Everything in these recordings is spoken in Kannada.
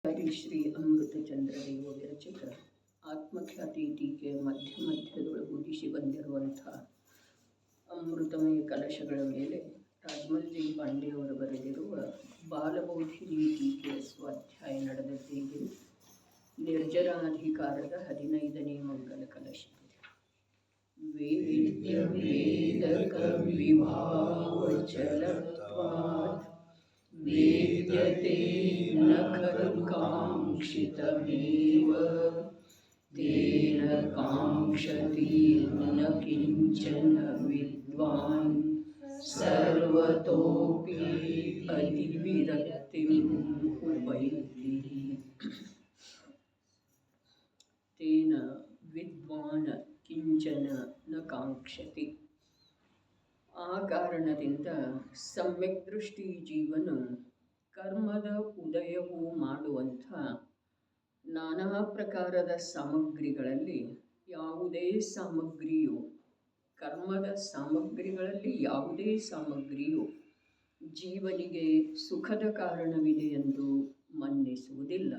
ಶ್ರೀ ಅಮೃತಚಂದ್ರ ದೇವ ವಿರಚಿತ ಆತ್ಮಖ್ಯಾತಿ ಟೀಕೆ ಮಧ್ಯದೊಳಗೆ ಉದಿಸಿ ಬಂದಿರುವಂಥ ಅಮೃತಮಯ ಕಲಶಗಳ ಮೇಲೆ ರಾಜಮಲ್ ಜಿ ಪಾಂಡೆಯವರು ಬರೆದಿರುವ ಬಾಲಬೋಧಿನಿ ಟೀಕೆಯ ಸ್ವಾಧ್ಯಾಯ ನಡೆದದ್ದೇಗೆ ನಿರ್ಜರಾಧಿಕಾರದ 15ನೇ ಮಂಗಲ ಕಲಶ. ವೇದ್ಯ ವೇದಕ ವಿಭಾವಚಲತ್ವಾತ್ ವೇದ್ಯತೆ ನ ಖಲು ಕಾಂಕ್ಷಿತಮೇವ ತೇನ ಕಾಂಕ್ಷತಿ ನ ಕಿಂಚನ ವಿದ್ವಾನ್ ಸರ್ವತೋಪಿ ಅತಿವಿರಕ್ತಿಂ ಉಪೈತಿ ತೇನ ವಿದ್ವಾನ್ ಕಿಂಚನ ನ ಕಾಂಕ್ಷತಿ. ಆ ಕಾರಣದಿಂದ ಸಮ್ಯಕ್ ದೃಷ್ಟಿ ಜೀವನು ಕರ್ಮದ ಉದಯವು ಮಾಡುವಂಥ ನಾನಾ ಪ್ರಕಾರದ ಸಾಮಗ್ರಿಗಳಲ್ಲಿ ಯಾವುದೇ ಸಾಮಗ್ರಿಯು ಕರ್ಮದ ಸಾಮಗ್ರಿಗಳಲ್ಲಿ ಯಾವುದೇ ಸಾಮಗ್ರಿಯು ಜೀವನಿಗೆ ಸುಖದ ಕಾರಣವಿದೆ ಎಂದು ಮನ್ನಿಸುವುದಿಲ್ಲ.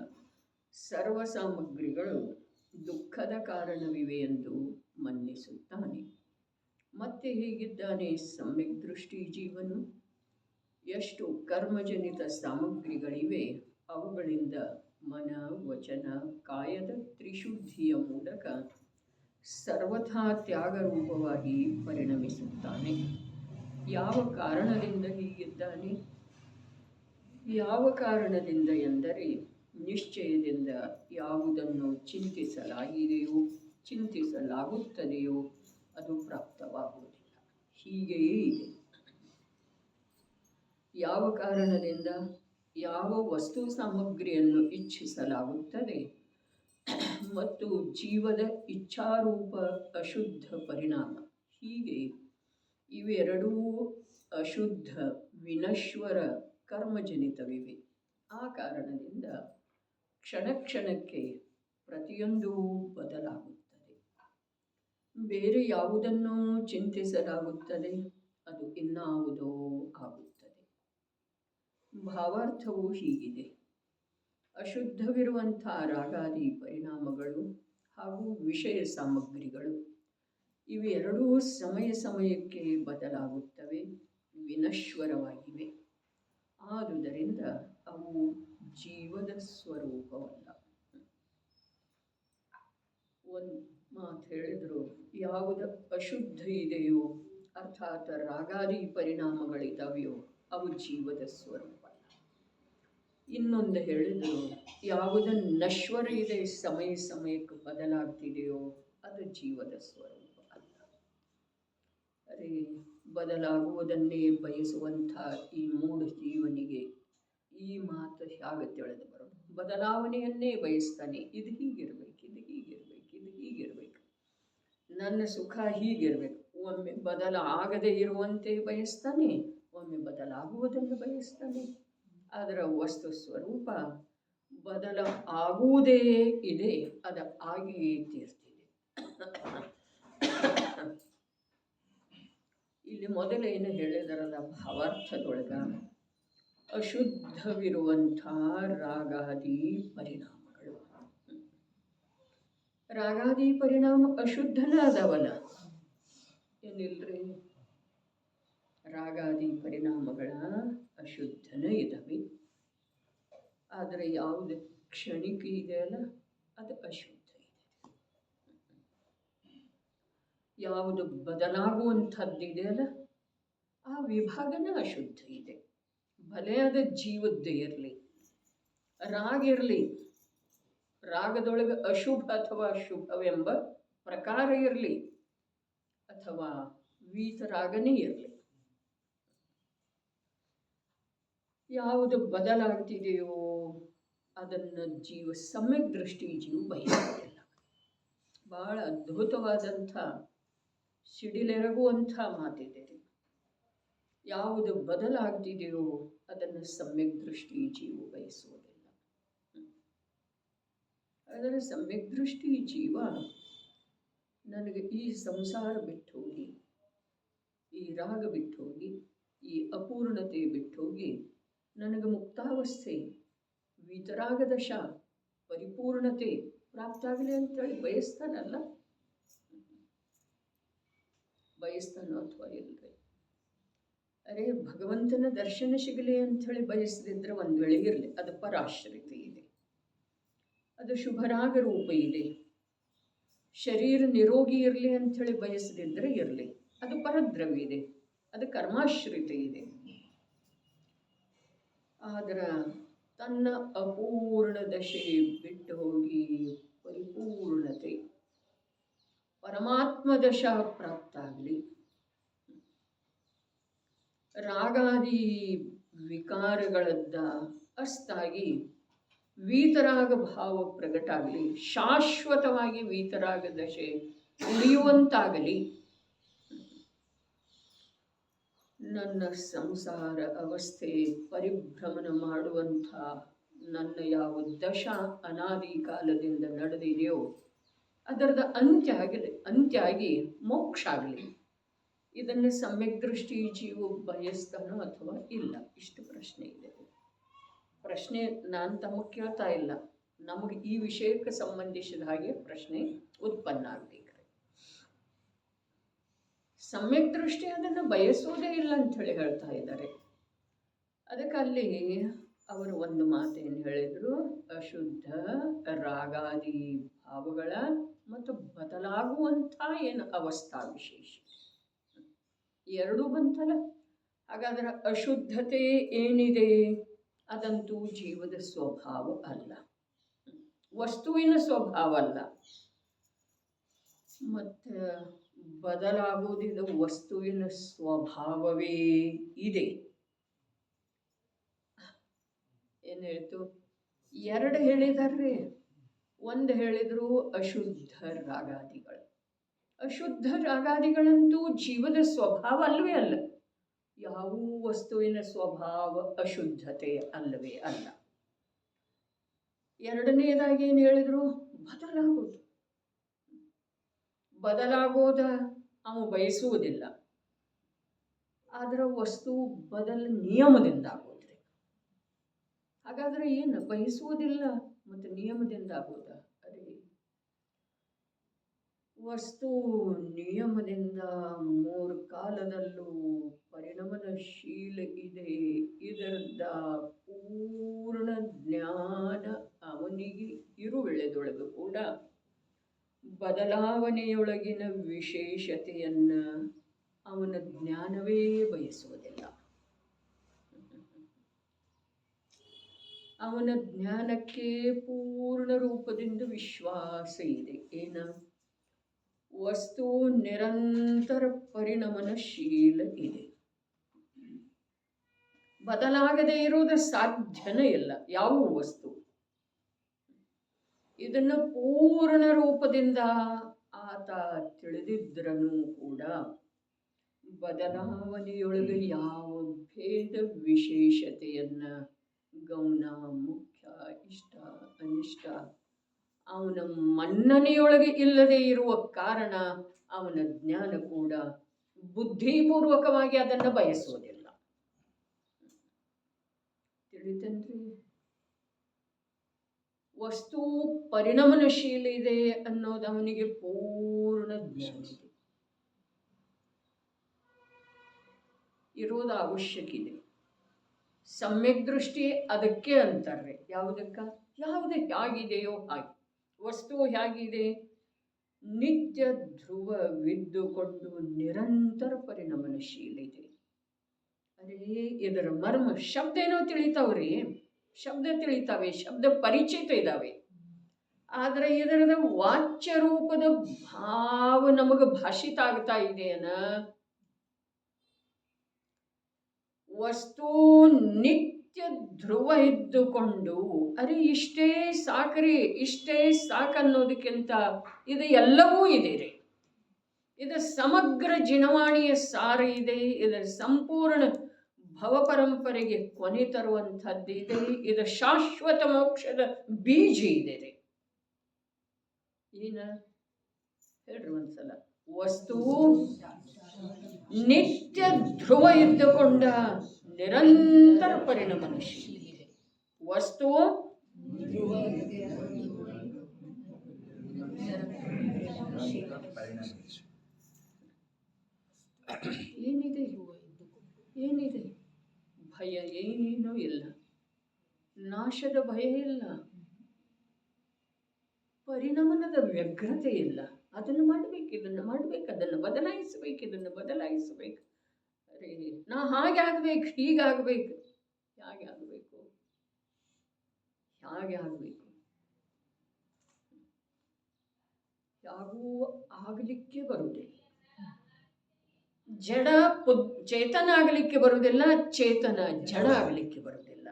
ಸರ್ವ ಸಾಮಗ್ರಿಗಳು ದುಃಖದ ಕಾರಣವಿವೆ ಎಂದು ಮನ್ನಿಸುತ್ತಾನೆ. ಮತ್ತೆ ಹೀಗಿದ್ದಾನೆ ಸಮ್ಯಕ್ ದೃಷ್ಟಿ ಜೀವನು. ಎಷ್ಟು ಕರ್ಮಜನಿತ ಸಾಮಗ್ರಿಗಳಿವೆ ಅವುಗಳಿಂದ ಮನ ವಚನ ಕಾಯದ ತ್ರಿಶುದ್ಧಿಯ ಮೂಲಕ ಸರ್ವಥಾ ತ್ಯಾಗರೂಪವಾಗಿ ಪರಿಣಮಿಸುತ್ತಾನೆ. ಯಾವ ಕಾರಣದಿಂದ ಹೀಗಿದ್ದಾನೆ? ಯಾವ ಕಾರಣದಿಂದ ಎಂದರೆ ನಿಶ್ಚಯದಿಂದ ಯಾವುದನ್ನು ಚಿಂತಿಸಲಾಗಿದೆಯೋ ಚಿಂತಿಸಲಾಗುತ್ತದೆಯೋ ಅದು ಪ್ರಾಪ್ತವಾಗುವುದಿಲ್ಲ. ಹೀಗೆಯೇ ಇದೆ. ಯಾವ ಕಾರಣದಿಂದ ಯಾವ ವಸ್ತು ಸಾಮಗ್ರಿಯನ್ನು ಇಚ್ಛಿಸಲಾಗುತ್ತದೆ ಮತ್ತು ಜೀವದ ಇಚ್ಛಾರೂಪ ಅಶುದ್ಧ ಪರಿಣಾಮ, ಹೀಗೆ ಇವೆರಡೂ ಅಶುದ್ಧ ವಿನಶ್ವರ ಕರ್ಮಜನಿತವಿವೆ. ಆ ಕಾರಣದಿಂದ ಕ್ಷಣ ಕ್ಷಣಕ್ಕೆ ಪ್ರತಿಯೊಂದೂ ಬದಲಾಗುತ್ತದೆ. ಬೇರೆ ಯಾವುದನ್ನೋ ಚಿಂತಿಸಲಾಗುತ್ತದೆ, ಅದು ಇನ್ನಾವುದೋ ಆಗುತ್ತದೆ. ಭಾವಾರ್ಥವು ಹೀಗಿದೆ. ಅಶುದ್ಧವಿರುವಂಥ ರಾಗಾದಿ ಪರಿಣಾಮಗಳು ಹಾಗೂ ವಿಷಯ ಸಾಮಗ್ರಿಗಳು ಇವೆರಡೂ ಸಮಯ ಸಮಯಕ್ಕೆ ಬದಲಾಗುತ್ತವೆ, ವಿನಶ್ವರವಾಗಿವೆ. ಆದುದರಿಂದ ಅವು ಜೀವದ ಸ್ವರೂಪವಲ್ಲ. ಒಂದು ಮಾತು ಹೇಳಿದ್ರು, ಯಾವುದು ಅಶುದ್ಧ ಇದೆಯೋ ಅರ್ಥಾತ್ ರಾಗಾದಿ ಪರಿಣಾಮಗಳಿದ್ದಾವೆಯೋ ಅವು ಜೀವದ ಸ್ವರೂಪ. ಇನ್ನೊಂದು ಹೇಳಿದ್ರು, ಯಾವುದು ನಶ್ವರ ಇದೆ ಸಮಯ ಸಮಯಕ್ಕೆ ಬದಲಾಗ್ತಿದೆಯೋ ಅದು ಜೀವದ ಸ್ವರೂಪ ಅಲ್ಲ. ಅರೆ, ಬದಲಾಗುವುದನ್ನೇ ಬಯಸುವಂಥ ಈ ಮೂಢ ಜೀವನಿಗೆ ಈ ಮಾತು ಹೇಗೆ ತಿಳಿದು ಬರೋದು? ಬದಲಾವಣೆಯನ್ನೇ ಬಯಸ್ತಾನೆ. ಇದು ಹೀಗಿರ್ಬೇಕು, ಇದು ಹೀಗಿರ್ಬೇಕು, ಇದು ಹೀಗಿರ್ಬೇಕು, ನನ್ನ ಸುಖ ಹೀಗಿರ್ಬೇಕು. ಒಮ್ಮೆ ಬದಲಾಗದೇ ಇರುವಂತೆ ಬಯಸ್ತಾನೆ, ಒಮ್ಮೆ ಬದಲಾಗುವುದನ್ನು ಬಯಸ್ತಾನೆ. ಅದರ ವಸ್ತು ಸ್ವರೂಪ ಆಗುವುದೇ ಇದೆ, ಅದು ಆಗಿಯೇ ತೀರ್ತಿದೆ. ಇಲ್ಲಿ ಮೊದಲೇನು ಹೇಳಿದರಲ್ಲ, ಭಾವಾರ್ಥದೊಳಗ ಅಶುದ್ಧವಿರುವಂಥ ರಾಗಾದಿ ಪರಿಣಾಮಗಳು. ರಾಗಾದಿ ಪರಿಣಾಮ ಅಶುದ್ಧನ ಅದವಲ್ಲ ಏನಿಲ್ರಿ? ರಾಗಾದಿ ಪರಿಣಾಮಗಳ ಅಶುದ್ಧನ ಇದ್ದಾವೆ. ಆದರೆ ಯಾವುದು ಕ್ಷಣಿಕ ಇದೆಯಲ್ಲ ಅದು ಅಶುದ್ಧ ಇದೆ. ಯಾವುದು ಬದಲಾಗುವಂಥದ್ದಿದೆಯಲ್ಲ ಆ ವಿಭಾಗನ ಅಶುದ್ಧ ಇದೆ. ಭಲೆ ಅದ ಜೀವದ್ದೇ ಇರಲಿ, ರಾಗ ಇರಲಿ, ರಾಗದೊಳಗೆ ಅಶುಭ ಅಥವಾ ಶುಭವೆಂಬ ಪ್ರಕಾರ ಇರಲಿ, ಅಥವಾ ವೀತರಾಗನೇ ಇರಲಿ, ಯಾವುದು ಬದಲಾಗ್ತಿದೆಯೋ ಅದನ್ನು ಸಮ್ಯಕ್ ದೃಷ್ಟಿ ಜೀವ ಬಯಸುವುದಿಲ್ಲ. ಬಹಳ ಅದ್ಭುತವಾದಂಥ ಸಿಡಿಲೆರಗುವಂಥ ಮಾತಿದೆ. ಯಾವುದು ಬದಲಾಗ್ತಿದೆಯೋ ಅದನ್ನು ಸಮ್ಯಕ್ ದೃಷ್ಟಿ ಜೀವ ಬಯಸುವುದಿಲ್ಲ. ಆದರೆ ಸಮ್ಯಕ್ ದೃಷ್ಟಿ ಜೀವ ನನಗೆ ಈ ಸಂಸಾರ ಬಿಟ್ಟು ಹೋಗಿ, ಈ ರಾಗ ಬಿಟ್ಟು ಹೋಗಿ, ಈ ಅಪೂರ್ಣತೆ ಬಿಟ್ಟು ಹೋಗಿ ನನಗೆ ಮುಕ್ತಾವಸ್ಥೆ ವೀತರಾಗ ದಶ ಪರಿಪೂರ್ಣತೆ ಪ್ರಾಪ್ತಾಗಲಿ ಅಂತೇಳಿ ಬಯಸ್ತಾನಲ್ಲ, ಬಯಸ್ತಾನೋ ಅಥವಾ ಇಲ್ಲರಿ? ಅರೆ ಭಗವಂತನ ದರ್ಶನ ಸಿಗಲಿ ಅಂಥೇಳಿ ಬಯಸದಿದ್ರೆ ಒಂದು ವೇಳೆ ಇರಲಿ, ಅದು ಪರಾಶ್ರಿತ ಇದೆ, ಅದು ಶುಭರಾಗ ರೂಪ ಇದೆ. ಶರೀರ ನಿರೋಗಿ ಇರಲಿ ಅಂಥೇಳಿ ಬಯಸದಿದ್ರೆ ಇರಲಿ, ಅದು ಪರದ್ರವ್ಯ ಇದೆ, ಅದು ಕರ್ಮಾಶ್ರಿತ ಇದೆ. ಆದ್ರೆ ತನ್ನ ಅಪೂರ್ಣ ದಶೆ ಬಿಟ್ಟು ಹೋಗಿ ಪರಿಪೂರ್ಣತೆ ಪರಮಾತ್ಮ ದಶ ಪ್ರಾಪ್ತ ಆಗಲಿ, ರಾಗಾದಿ ವಿಕಾರಗಳದ್ದ ಅಸ್ತಾಗಿ ವೀತರಾಗ ಭಾವ ಪ್ರಗಟ ಆಗಲಿ, ಶಾಶ್ವತವಾಗಿ ವೀತರಾಗ ದಶೆ ಉಳಿಯುವಂತಾಗಲಿ. ನನ್ನ ಸಂಸಾರ ಅವಸ್ಥೆ ಪರಿಭ್ರಮಣ ಮಾಡುವಂಥ ನನ್ನ ಯಾವ ದಶ ಅನಾದಿ ಕಾಲದಿಂದ ನಡೆದಿದೆಯೋ ಅದರದ ಅಂತ್ಯ ಆಗಿ ಮೋಕ್ಷ ಆಗಲಿ. ಇದನ್ನು ಸಮ್ಯಕ್ ದೃಷ್ಟಿ ಜೀವ ಬಯಸ್ತಾನೋ ಅಥವಾ ಇಲ್ಲ? ಇಷ್ಟು ಪ್ರಶ್ನೆ ಇದೆ. ಪ್ರಶ್ನೆ ನಾನು ತಮಗೆ ಕೇಳ್ತಾ ಇಲ್ಲ, ನಮಗೆ ಈ ವಿಷಯಕ್ಕೆ ಸಂಬಂಧಿಸಿದ ಹಾಗೆ ಪ್ರಶ್ನೆ ಉತ್ಪನ್ನ ಆಗಬೇಕು. ಸಮ್ಯಕ್ ದೃಷ್ಟಿ ಅದನ್ನು ಬಯಸೋದೇ ಇಲ್ಲ ಅಂಥೇಳಿ ಹೇಳ್ತಾ ಇದ್ದಾರೆ. ಅದಕ್ಕೆ ಅಲ್ಲಿ ಅವರು ಒಂದು ಮಾತೇನು ಹೇಳಿದರು, ಅಶುದ್ಧ ರಾಗಾದಿ ಭಾವಗಳ ಮತ್ತು ಬದಲಾಗುವಂಥ ಏನು ಅವಸ್ಥಾ ವಿಶೇಷ ಎರಡೂ ಬಂತಲ್ಲ. ಹಾಗಾದರೆ ಅಶುದ್ಧತೆ ಏನಿದೆ ಅದಂತೂ ಜೀವದ ಸ್ವಭಾವ ಅಲ್ಲ, ವಸ್ತುವಿನ ಸ್ವಭಾವ ಅಲ್ಲ. ಮತ್ತು ಬದಲಾಗುವುದಿದ ವಸ್ತುವಿನ ಸ್ವಭಾವವೇ ಇದೆ. ಏನು ಹೇಳ್ತು? ಎರಡು ಹೇಳಿದಾರ್ರಿ. ಒಂದು ಹೇಳಿದ್ರು ಅಶುದ್ಧ ರಾಗಾದಿಗಳು. ಅಶುದ್ಧ ರಾಗಾದಿಗಳಂತೂ ಜೀವದ ಸ್ವಭಾವ ಅಲ್ಲವೇ ಅಲ್ಲ. ಯಾವ ವಸ್ತುವಿನ ಸ್ವಭಾವ ಅಶುದ್ಧತೆ ಅಲ್ಲವೇ ಅಲ್ಲ. ಎರಡನೇದಾಗಿ ಏನು ಹೇಳಿದ್ರು? ಬದಲಾಗೋದು. ಬದಲಾಗೋದ ಅವು ಬಯಸುವುದಿಲ್ಲ, ಆದರೆ ವಸ್ತು ನಿಯಮದಿಂದ ಆಗೋದ್ರಿ. ಹಾಗಾದರೆ ಏನು? ಬಯಸುವುದಿಲ್ಲ ಮತ್ತು ನಿಯಮದಿಂದ ಆಗೋದ? ಅದೇ ವಸ್ತು ನಿಯಮದಿಂದ ಮೂರು ಕಾಲದಲ್ಲೂ ಪರಿಣಮನಶೀಲ ಇದೆ. ಇದರದ ಪೂರ್ಣ ಜ್ಞಾನ ಅವನಿಗೆ ಇರುವೆಳೆದೊಳಗೂ ಕೂಡ ಬದಲಾವಣೆಯೊಳಗಿನ ವಿಶೇಷತೆಯನ್ನು ಅವನ ಜ್ಞಾನವೇ ಬಯಸುವುದಿಲ್ಲ. ಅವನ ಜ್ಞಾನಕ್ಕೆ ಪೂರ್ಣ ರೂಪದಿಂದ ವಿಶ್ವಾಸ ಇದೆ. ಏನು? ವಸ್ತು ನಿರಂತರ ಪರಿಣಮನಶೀಲ ಇದೆ, ಬದಲಾಗದೇ ಇರೋದು ಸಾಧ್ಯನೇ ಇಲ್ಲ ಯಾವ ವಸ್ತು. ಇದನ್ನು ಪೂರ್ಣ ರೂಪದಿಂದ ಆತ ತಿಳಿದಿದ್ರನು ಕೂಡ ಬದಲಾವಣೆಯೊಳಗೆ ಯಾವ ಭೇದ ವಿಶೇಷತೆಯನ್ನ ಗೌಣ, ಮುಖ್ಯ, ಇಷ್ಟ, ಅನಿಷ್ಟ ಅವನ ಮನ್ನಣೆಯೊಳಗೆ ಇಲ್ಲದೆ ಇರುವ ಕಾರಣ ಅವನ ಜ್ಞಾನ ಕೂಡ ಬುದ್ಧಿಪೂರ್ವಕವಾಗಿ ಅದನ್ನು ಬಯಸುವುದಿಲ್ಲ. ತಿಳಿತನ್ರಿ? ವಸ್ತು ಪರಿಣಮನಶೀಲ ಇದೆ ಅನ್ನೋದು ಅವನಿಗೆ ಪೂರ್ಣ ಜ್ಞಾನ ಇದೆ, ಇರೋದು ಅವಶ್ಯಕ ಇದೆ. ಸಮ್ಯಕ್ ದೃಷ್ಟಿ ಅದಕ್ಕೆ ಅಂತಾರೆ. ಯಾವುದಕ್ಕ? ಯಾವುದು ಹೇಗಿದೆಯೋ ಹಾಗೆ ವಸ್ತು ಹೇಗಿದೆ, ನಿತ್ಯ ಧ್ರುವವಿದ್ದುಕೊಂಡು ನಿರಂತರ ಪರಿಣಮನಶೀಲ ಇದೆ. ಅದೇ ಇದರ ಮರ್ಮ. ಶಬ್ದ ಏನೋ ತಿಳಿತಾವ್ರಿ, ಶಬ್ದ ತಿಳಿತಾವೆ, ಶಬ್ದ ಪರಿಚಿತ ಇದ್ದಾವೆ. ಆದರೆ ಇದರದ ವಾಚ್ಯ ರೂಪದ ಭಾವ ನಮಗೆ ಭಾಷಿತ ಆಗ್ತಾ ಇದೆಯನ. ವಸ್ತು ನಿತ್ಯ ಧ್ರುವ ಇದ್ದುಕೊಂಡು ಅರೆ ಇಷ್ಟೇ ಸಾಕ್ರಿ, ಇಷ್ಟೇ ಸಾಕನ್ನೋದಕ್ಕಿಂತ ಇದು ಎಲ್ಲವೂ ಇದೆ ರೀ. ಇದು ಸಮಗ್ರ ಜಿನವಾಣಿಯ ಸಾರ ಇದೆ. ಇದರ ಸಂಪೂರ್ಣ ಭವಪರಂಪರೆಗೆ ಕೊನೆ ತರುವಂಥದ್ದಿದೆ. ಇದು ಶಾಶ್ವತ ಮೋಕ್ಷದ ಬೀಜ ಇದೆ ರೀ. ಏನ ಹೇಳ್ರಿ ಒಂದ್ಸಲ. ವಸ್ತು ನಿತ್ಯ ಧ್ರುವ ಇದ್ದುಕೊಂಡ ನಿರಂತರ ಪರಿಣಮನಶೀಲ ಇದೆ. ವಸ್ತು ಏನಿದೆ ಏನಿದೆ? ಭಯ ಏನೂ ಇಲ್ಲ, ನಾಶದ ಭಯ ಇಲ್ಲ, ಪರಿಣಮನದ ವ್ಯಗ್ರತೆ ಇಲ್ಲ. ಅದನ್ನು ಮಾಡಬೇಕು, ಇದನ್ನು ಮಾಡಬೇಕು, ಅದನ್ನು ಬದಲಾಯಿಸಬೇಕು, ಇದನ್ನು ಬದಲಾಯಿಸಬೇಕು. ಅರೆ ನಾ ಹಾಗೆ ಆಗಬೇಕು, ಹೀಗಾಗಬೇಕು. ಹೇಗೆ ಆಗಬೇಕು? ಹೇಗೆ ಆಗಬೇಕು? ಯಾಗೂ ಆಗಲಿಕ್ಕೆ ಬರುವುದಿಲ್ಲ. ಜಡ ಚೇತನ ಆಗಲಿಕ್ಕೆ ಬರುವುದಿಲ್ಲ, ಚೇತನ ಜಡ ಆಗಲಿಕ್ಕೆ ಬರುವುದಿಲ್ಲ.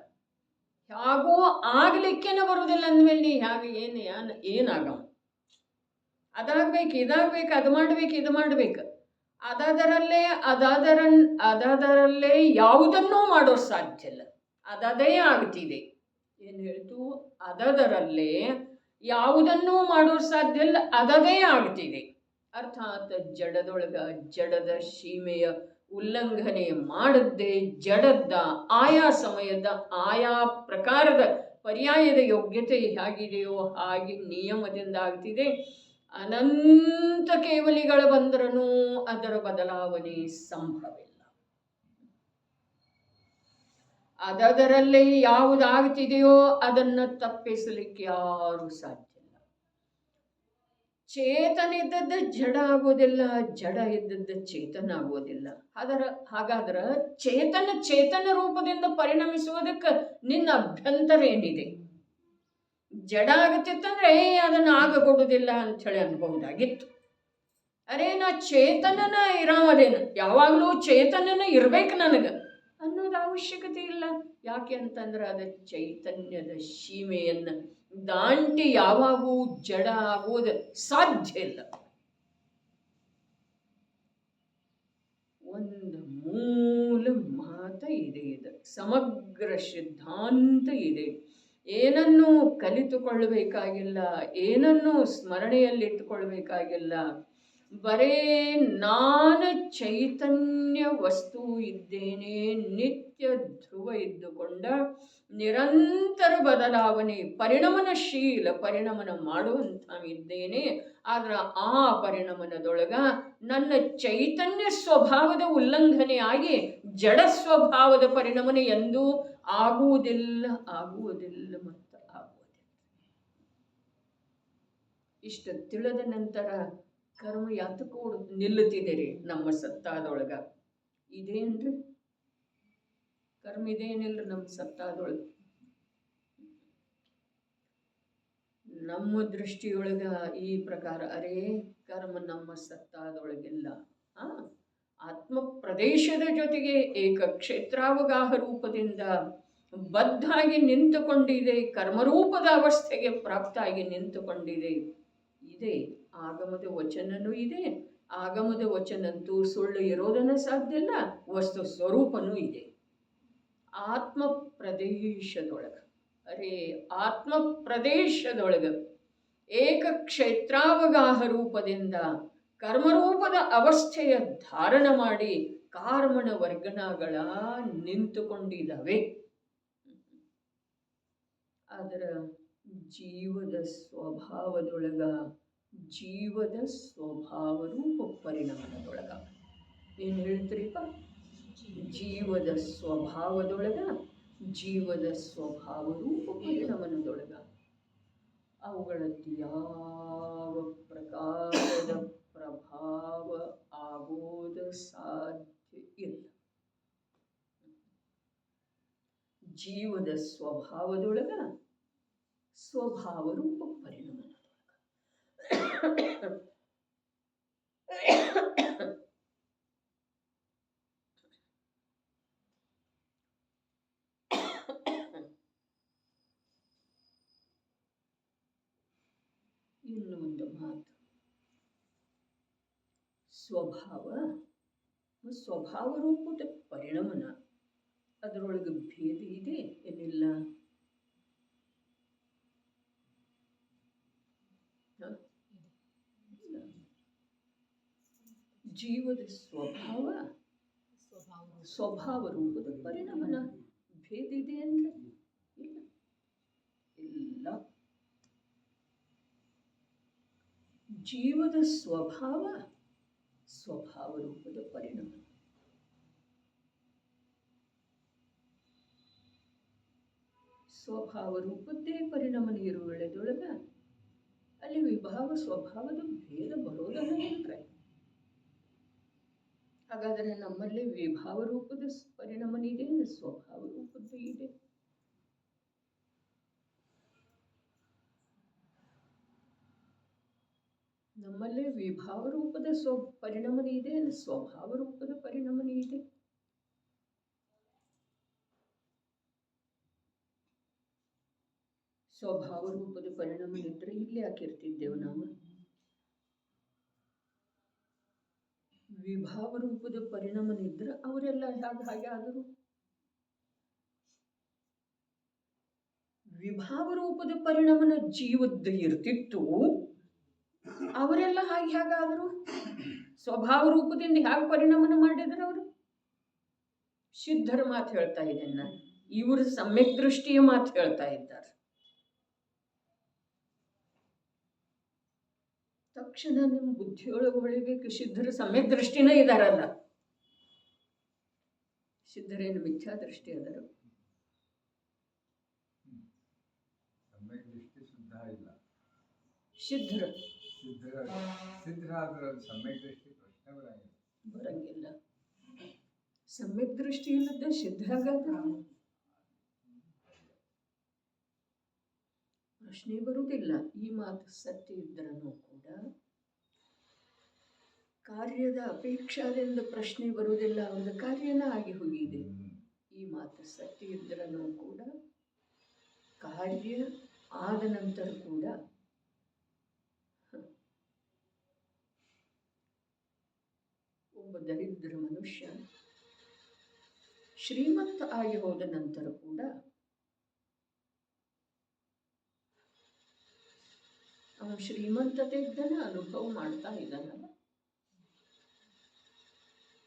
ಯಾಗೂ ಆಗ್ಲಿಕ್ಕೇನೆ ಬರುವುದಿಲ್ಲ ಅಂದಮೇಲೆ ನೀ ಹೇಗೆ ಏನಾಗವ? ಅದಾಗಬೇಕು, ಇದಾಗಬೇಕು, ಅದು ಮಾಡಬೇಕು, ಇದು ಮಾಡಬೇಕು. ಅದಾದರಲ್ಲೇ ಯಾವುದನ್ನೂ ಮಾಡೋದು ಸಾಧ್ಯ ಇಲ್ಲ. ಅದೇ ಆಗ್ತಿದೆ. ಏನು ಹೇಳ್ತು? ಅದರಲ್ಲೇ ಯಾವುದನ್ನೂ ಮಾಡೋದು ಸಾಧ್ಯ ಇಲ್ಲ, ಅದೇ ಆಗ್ತಿದೆ. ಅರ್ಥಾತ್ ಜಡದೊಳಗ ಜಡದ ಸೀಮೆಯ ಉಲ್ಲಂಘನೆ ಮಾಡದ್ದೇ ಜಡದ ಆಯಾ ಸಮಯದ ಆಯಾ ಪ್ರಕಾರದ ಪರ್ಯಾಯದ ಯೋಗ್ಯತೆ ಹೇಗಿದೆಯೋ ಹಾಗೆ ನಿಯಮದಿಂದ ಆಗ್ತಿದೆ. ಅನಂತ ಕೇವಲಿಗಳು ಬಂದ್ರೂ ಅದರ ಬದಲಾವಣೆ ಸಂಭವಿಲ್ಲ. ಅದರಲ್ಲೇ ಯಾವುದಾಗ್ತಿದೆಯೋ ಅದನ್ನು ತಪ್ಪಿಸಲಿಕ್ಕೆ ಯಾರೂ ಸಾಧ್ಯ ಇಲ್ಲ. ಚೇತನ ಇದ್ದದ್ದು ಜಡ ಆಗೋದಿಲ್ಲ, ಜಡ ಇದ್ದದ್ದು ಚೇತನ ಆಗೋದಿಲ್ಲ. ಹಾಗಾದ್ರೆ ಚೇತನ ರೂಪದಿಂದ ಪರಿಣಮಿಸುವುದಕ್ಕೆ ನಿನ್ನ ಅಭ್ಯಂತರ ಏನಿದೆ? ಜಡ ಆಗುತ್ತಿತ್ತಂದ್ರೆ ಅದನ್ನು ಆಗಕೊಡುವುದಿಲ್ಲ ಅಂಥೇಳಿ ಅನ್ಬಹುದಾಗಿತ್ತು. ಅರೇ ನಾ ಚೇತನನ ಇರಾಮದೇನು, ಯಾವಾಗಲೂ ಚೇತನನ ಇರ್ಬೇಕು ನನಗೆ ಅನ್ನೋದು ಅವಶ್ಯಕತೆ ಇಲ್ಲ. ಯಾಕೆ ಅಂತಂದ್ರೆ ಅದು ಚೈತನ್ಯದ ಸೀಮೆಯನ್ನು ದಾಂಟಿ ಯಾವಾಗೂ ಜಡ ಆಗೋದು ಸಾಧ್ಯ ಇಲ್ಲ. ಒಂದು ಮೂಲ ಮಾತ ಇದೆ, ಇದು ಸಮಗ್ರ ಸಿದ್ಧಾಂತ ಇದೆ. ಏನನ್ನೂ ಕಲಿತುಕೊಳ್ಳಬೇಕಾಗಿಲ್ಲ, ಏನನ್ನೂ ಸ್ಮರಣೆಯಲ್ಲಿಟ್ಟುಕೊಳ್ಬೇಕಾಗಿಲ್ಲ. ಬರೇ ನಾನು ಚೈತನ್ಯ ವಸ್ತು ಇದ್ದೇನೆ, ನಿತ್ಯ ಧ್ರುವ ಇದ್ದುಕೊಂಡ ನಿರಂತರ ಬದಲಾವಣೆ ಪರಿಣಮನ ಮಾಡುವಂಥ ಇದ್ದೇನೆ. ಆದ್ರೆ ಆ ಪರಿಣಮನದೊಳಗ ನನ್ನ ಚೈತನ್ಯ ಸ್ವಭಾವದ ಉಲ್ಲಂಘನೆ ಆಗಿ ಜಡ ಸ್ವಭಾವದ ಪರಿಣಮನ ಎಂದೂ ಆಗುವುದಿಲ್ಲ ಮತ್ತು ಆಗುವುದಿಲ್ಲ. ಇಷ್ಟು ತಿಳಿದ ನಂತರ ಕರ್ಮ ಯಾತಕ್ಕೂ ನಿಲ್ಲುತ್ತಿದೆ ನಮ್ಮ ಸತ್ತಾದೊಳಗ? ಇದೇನ್ರಿ ಕರ್ಮ? ಇದೇನಿಲ್ರಿ ನಮ್ಮ ಸತ್ತಾದೊಳಗ. ನಮ್ಮ ದೃಷ್ಟಿಯೊಳಗ ಈ ಪ್ರಕಾರ ಅರೇ ಕರ್ಮ ನಮ್ಮ ಸತ್ತಾದೊಳಗಿಲ್ಲ. ಆತ್ಮ ಪ್ರದೇಶದ ಜೊತೆಗೆ ಏಕ ಕ್ಷೇತ್ರಾವಗಾಹ ರೂಪದಿಂದ ಬದ್ಧಾಗಿ ನಿಂತುಕೊಂಡಿದೆ, ಕರ್ಮರೂಪದ ಅವಸ್ಥೆಗೆ ಪ್ರಾಪ್ತಾಗಿ ನಿಂತುಕೊಂಡಿದೆ. ಇದೆ ಆಗಮದ ವಚನನೂ ಇದೆ. ಆಗಮದ ವಚನಂತೂ ಸುಳ್ಳು ಇರೋದನ್ನು ಸಾಧ್ಯ ಇಲ್ಲ, ವಸ್ತು ಸ್ವರೂಪನೂ ಇದೆ. ಆತ್ಮ ಪ್ರದೇಶದೊಳಗ ಆತ್ಮ ಪ್ರದೇಶದೊಳಗ ಏಕ ಕ್ಷೇತ್ರಾವಗಾಹ ರೂಪದಿಂದ ಕರ್ಮರೂಪದ ಅವಸ್ಥೆಯ ಧಾರಣ ಮಾಡಿ ಕಾರ್ಮಣ ವರ್ಗಣಗಳ ನಿಂತುಕೊಂಡಿದ್ದಾವೆ. ಅದರ ಜೀವದ ಸ್ವಭಾವದೊಳಗ ಜೀವದ ಸ್ವಭಾವ ರೂಪ ಪರಿಣಾಮದೊಳಗ ಏನು ಹೇಳ್ತೀರಿಪ್ಪ? ಜೀವದ ಸ್ವಭಾವದೊಳಗ ಜೀವದ ಸ್ವಭಾವ ರೂಪ ಪರಿಣಾಮನದೊಳಗ ಅವುಗಳದ್ದು ಯಾವ ಪ್ರಕಾರದ ಪ್ರಭಾವ ಆಗೋದು ಸಾಧ್ಯ ಇಲ್ಲ. ಜೀವದ ಸ್ವಭಾವದೊಳಗ ಸ್ವಭಾವ ರೂಪ ಪರಿಣಾಮದೊಳಗ ಇನ್ನು ಒಂದು ಮಾತು, ಸ್ವಭಾವ ರೂಪದ ಪರಿಣಾಮನ ಅದರೊಳಗೆ ಭೇದ ಇದೆ ಏನಿಲ್ಲ? ಜೀವದ ಸ್ವಭಾವ ರೂಪದ ಪರಿಣಾಮನ ಭೇದ ಇದೆ ಅಂದ್ರೆ ಇಲ್ಲ. ಇಲ್ಲ. ಜೀವದ ಸ್ವಭಾವ ಸ್ವಭಾವ ರೂಪದ ಪರಿಣಾಮ. ಸ್ವಭಾವ ರೂಪದ್ದೇ ಪರಿಣಾಮ ಇರುವಳೆದೊಳಗ ಅಲ್ಲಿ ವಿಭಾವ ಸ್ವಭಾವದ ಭೇದ ಬರೋದನ್ನ ಹೇಳ್ತಾರೆ. ಹಾಗಾದರೆ ನಮ್ಮಲ್ಲಿ ವಿಭಾವ ರೂಪದ ಪರಿಣಾಮ ಇದೆ, ಸ್ವಭಾವ ರೂಪದ್ದು ಇದೆ. ನಮ್ಮಲ್ಲಿ ವಿಭಾವ ರೂಪದ ಪರಿಣಾಮನೇ ಇದೆ, ಸ್ವಭಾವ ರೂಪದ ಪರಿಣಾಮನೇ ಇದೆ. ಸ್ವಭಾವ ರೂಪದ ಪರಿಣಾಮನಿದ್ರೆ ಇಲ್ಲಿ ಹಾಕಿರ್ತಿದ್ದೆವು ನಾವು. ವಿಭಾವ ರೂಪದ ಪರಿಣಾಮನಿದ್ರೆ ಅವರೆಲ್ಲ ಹಾಗೆ ಆದರು. ವಿಭಾವ ರೂಪದ ಪರಿಣಾಮನ ಜೀವದ್ದು ಇರ್ತಿತ್ತು, ಅವರೆಲ್ಲ ಹೇಗಾದರು? ಸ್ವಭಾವ ರೂಪದಿಂದ ಹೇಗೆ ಪರಿಣಾಮನ ಮಾಡಿದ್ರು ಅವರು? ಸಿದ್ಧರ ಮಾತು ಹೇಳ್ತಾ ಇದ್ದೇನೆ, ಇವರು ಸಮ್ಯಕ್ ದೃಷ್ಟಿಯ ಮಾತು ಹೇಳ್ತಾ ಇದ್ದಾರೆ. ತಕ್ಷಣ ನಿಮ್ಮ ಬುದ್ಧಿಯೊಳಗೆ ಹೊಳಿಬೇಕು, ಸಿದ್ಧರ ಸಮ್ಯಕ್ ದೃಷ್ಟಿನೇ ಇದಾರಲ್ಲ. ಸಿದ್ಧರೇನು ಮಿಥ್ಯಾ ದೃಷ್ಟಿ ಅದರ? ಬರಂಗಿಲ್ಲ. ಸಮ್ಯಕ್ ದೃಷ್ಟಿ ಇಲ್ಲದ ಸಿದ್ಧ ಹಾಗಾದ್ರೆ ಪ್ರಶ್ನೆ ಬರುವುದಿಲ್ಲ. ಈ ಮಾತು ಸತ್ಯ ಇದ್ರೂ ಕೂಡ ಕಾರ್ಯದ ಅಪೇಕ್ಷಾದಿಂದ ಪ್ರಶ್ನೆ ಬರುವುದಿಲ್ಲ, ಅವರ ಕಾರ್ಯನ ಆಗಿ ಹೋಗಿದೆ. ಈ ಮಾತು ಸತ್ಯ ಇದ್ರೂ ಕೂಡ ಕಾರ್ಯ ಆದ ನಂತರ ಕೂಡ ಒಬ್ಬ ದರಿದ್ರ ಮನುಷ್ಯ ಶ್ರೀಮಂತ ಆಗಿ ಹೋದ ನಂತರ ಕೂಡ ಅವನು ಶ್ರೀಮಂತತೆ ಇದ್ದಾನೆ, ಅನುಭವ ಮಾಡ್ತಾ ಇದ್ದಾನಲ್ಲ.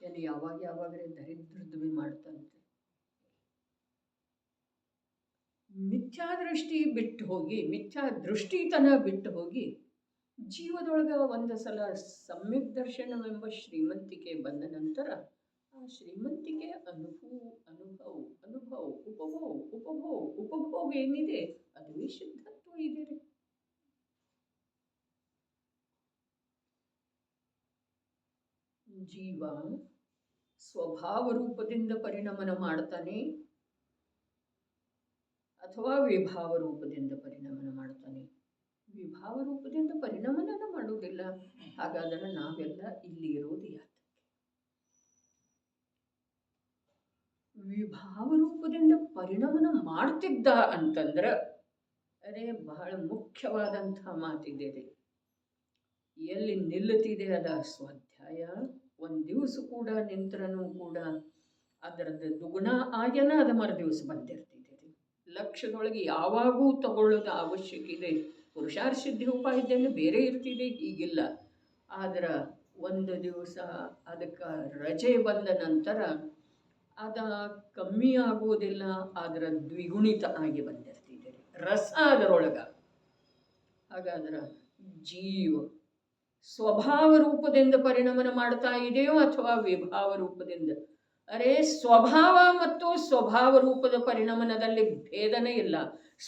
ಏನು ಯಾವಾಗಲೇ ದರಿದ್ರದ್ದು ಮಾಡ್ತಂತೆ. ಮಿಥ್ಯಾದೃಷ್ಟಿ ಬಿಟ್ಟು ಹೋಗಿ, ಮಿಥ್ಯಾ ದೃಷ್ಟಿತನ ಬಿಟ್ಟು ಹೋಗಿ ಜೀವದೊಳಗೆ ಒಂದು ಸಲ ಸಮ್ಯಕ್ ದರ್ಶನವೆಂಬ ಶ್ರೀಮಂತಿಕೆ ಬಂದ ನಂತರ ಆ ಶ್ರೀಮಂತಿಕೆ ಅನುಭವ ಉಪಭೋಗ ಏನಿದೆ ಅದುವೇ ಶುದ್ಧತ್ವ ಇದೆ ರೀ. ಜೀವ ಸ್ವಭಾವ ರೂಪದಿಂದ ಪರಿಣಾಮನ ಮಾಡ್ತಾನೆ ಅಥವಾ ವಿಭಾವ ರೂಪದಿಂದ ಪರಿಣಾಮನ ಮಾಡ್ತಾನೆ. ವಿಭಾವ ರೂಪದಿಂದ ಪರಿಣಾಮನ ಮಾಡುವುದಿಲ್ಲ. ಹಾಗಾದರೆ ನಾವೆಲ್ಲ ಇಲ್ಲಿ ಇರೋದು ಯಾಕೆ? ವಿಭಾವ ರೂಪದಿಂದ ಪರಿಣಾಮನ ಮಾಡ್ತಿದ್ದ ಅಂತಂದ್ರೆ ಅದೇ ಬಹಳ ಮುಖ್ಯವಾದಂತಹ ಮಾತಿದೆ ರೀ. ಎಲ್ಲಿ ನಿಲ್ಲುತ್ತಿದೆ ಅದ ಸ್ವಾಧ್ಯಾಯ. ಒಂದು ದಿವಸ ಕೂಡ ನಿಂತ್ರನೂ ಕೂಡ ಅದರದ್ದು ದುಗುಣ ಆಗ್ಯನ ಅದ ಮರು ದಿವಸ ಬಂದಿರ್ತಿದೆ ರೀ. ಲಕ್ಷ್ಯದೊಳಗೆ ಯಾವಾಗೂ ತಗೊಳ್ಳೋದು ಅವಶ್ಯಕ ಇದೆ. ಪುರುಷಾರ್ಥ ಸಿದ್ಧಿ ಉಪಾಯದಲ್ಲಿ ಬೇರೆ ಇರ್ತಿದೆ, ಹೀಗಿಲ್ಲ. ಆದ್ರೆ ಒಂದು ದಿವಸ ಅದಕ್ಕೆ ರಜೆ ಬಂದ ನಂತರ ಅದ ಕಮ್ಮಿ ಆಗುವುದಿಲ್ಲ, ಅದರ ದ್ವಿಗುಣಿತ ಆಗಿ ಬಂದಿರ್ತಿದೆ ರೀ ರಸ ಅದರೊಳಗೆ. ಹಾಗಾದ್ರೆ ಜೀವ ಸ್ವಭಾವ ರೂಪದಿಂದ ಪರಿಣಾಮನ ಮಾಡ್ತಾ ಇದೆಯೋ ಅಥವಾ ವಿಭಾವ ರೂಪದಿಂದ? ಸ್ವಭಾವ ಮತ್ತು ಸ್ವಭಾವ ರೂಪದ ಪರಿಣಾಮನದಲ್ಲಿ ಭೇದನೇ ಇಲ್ಲ.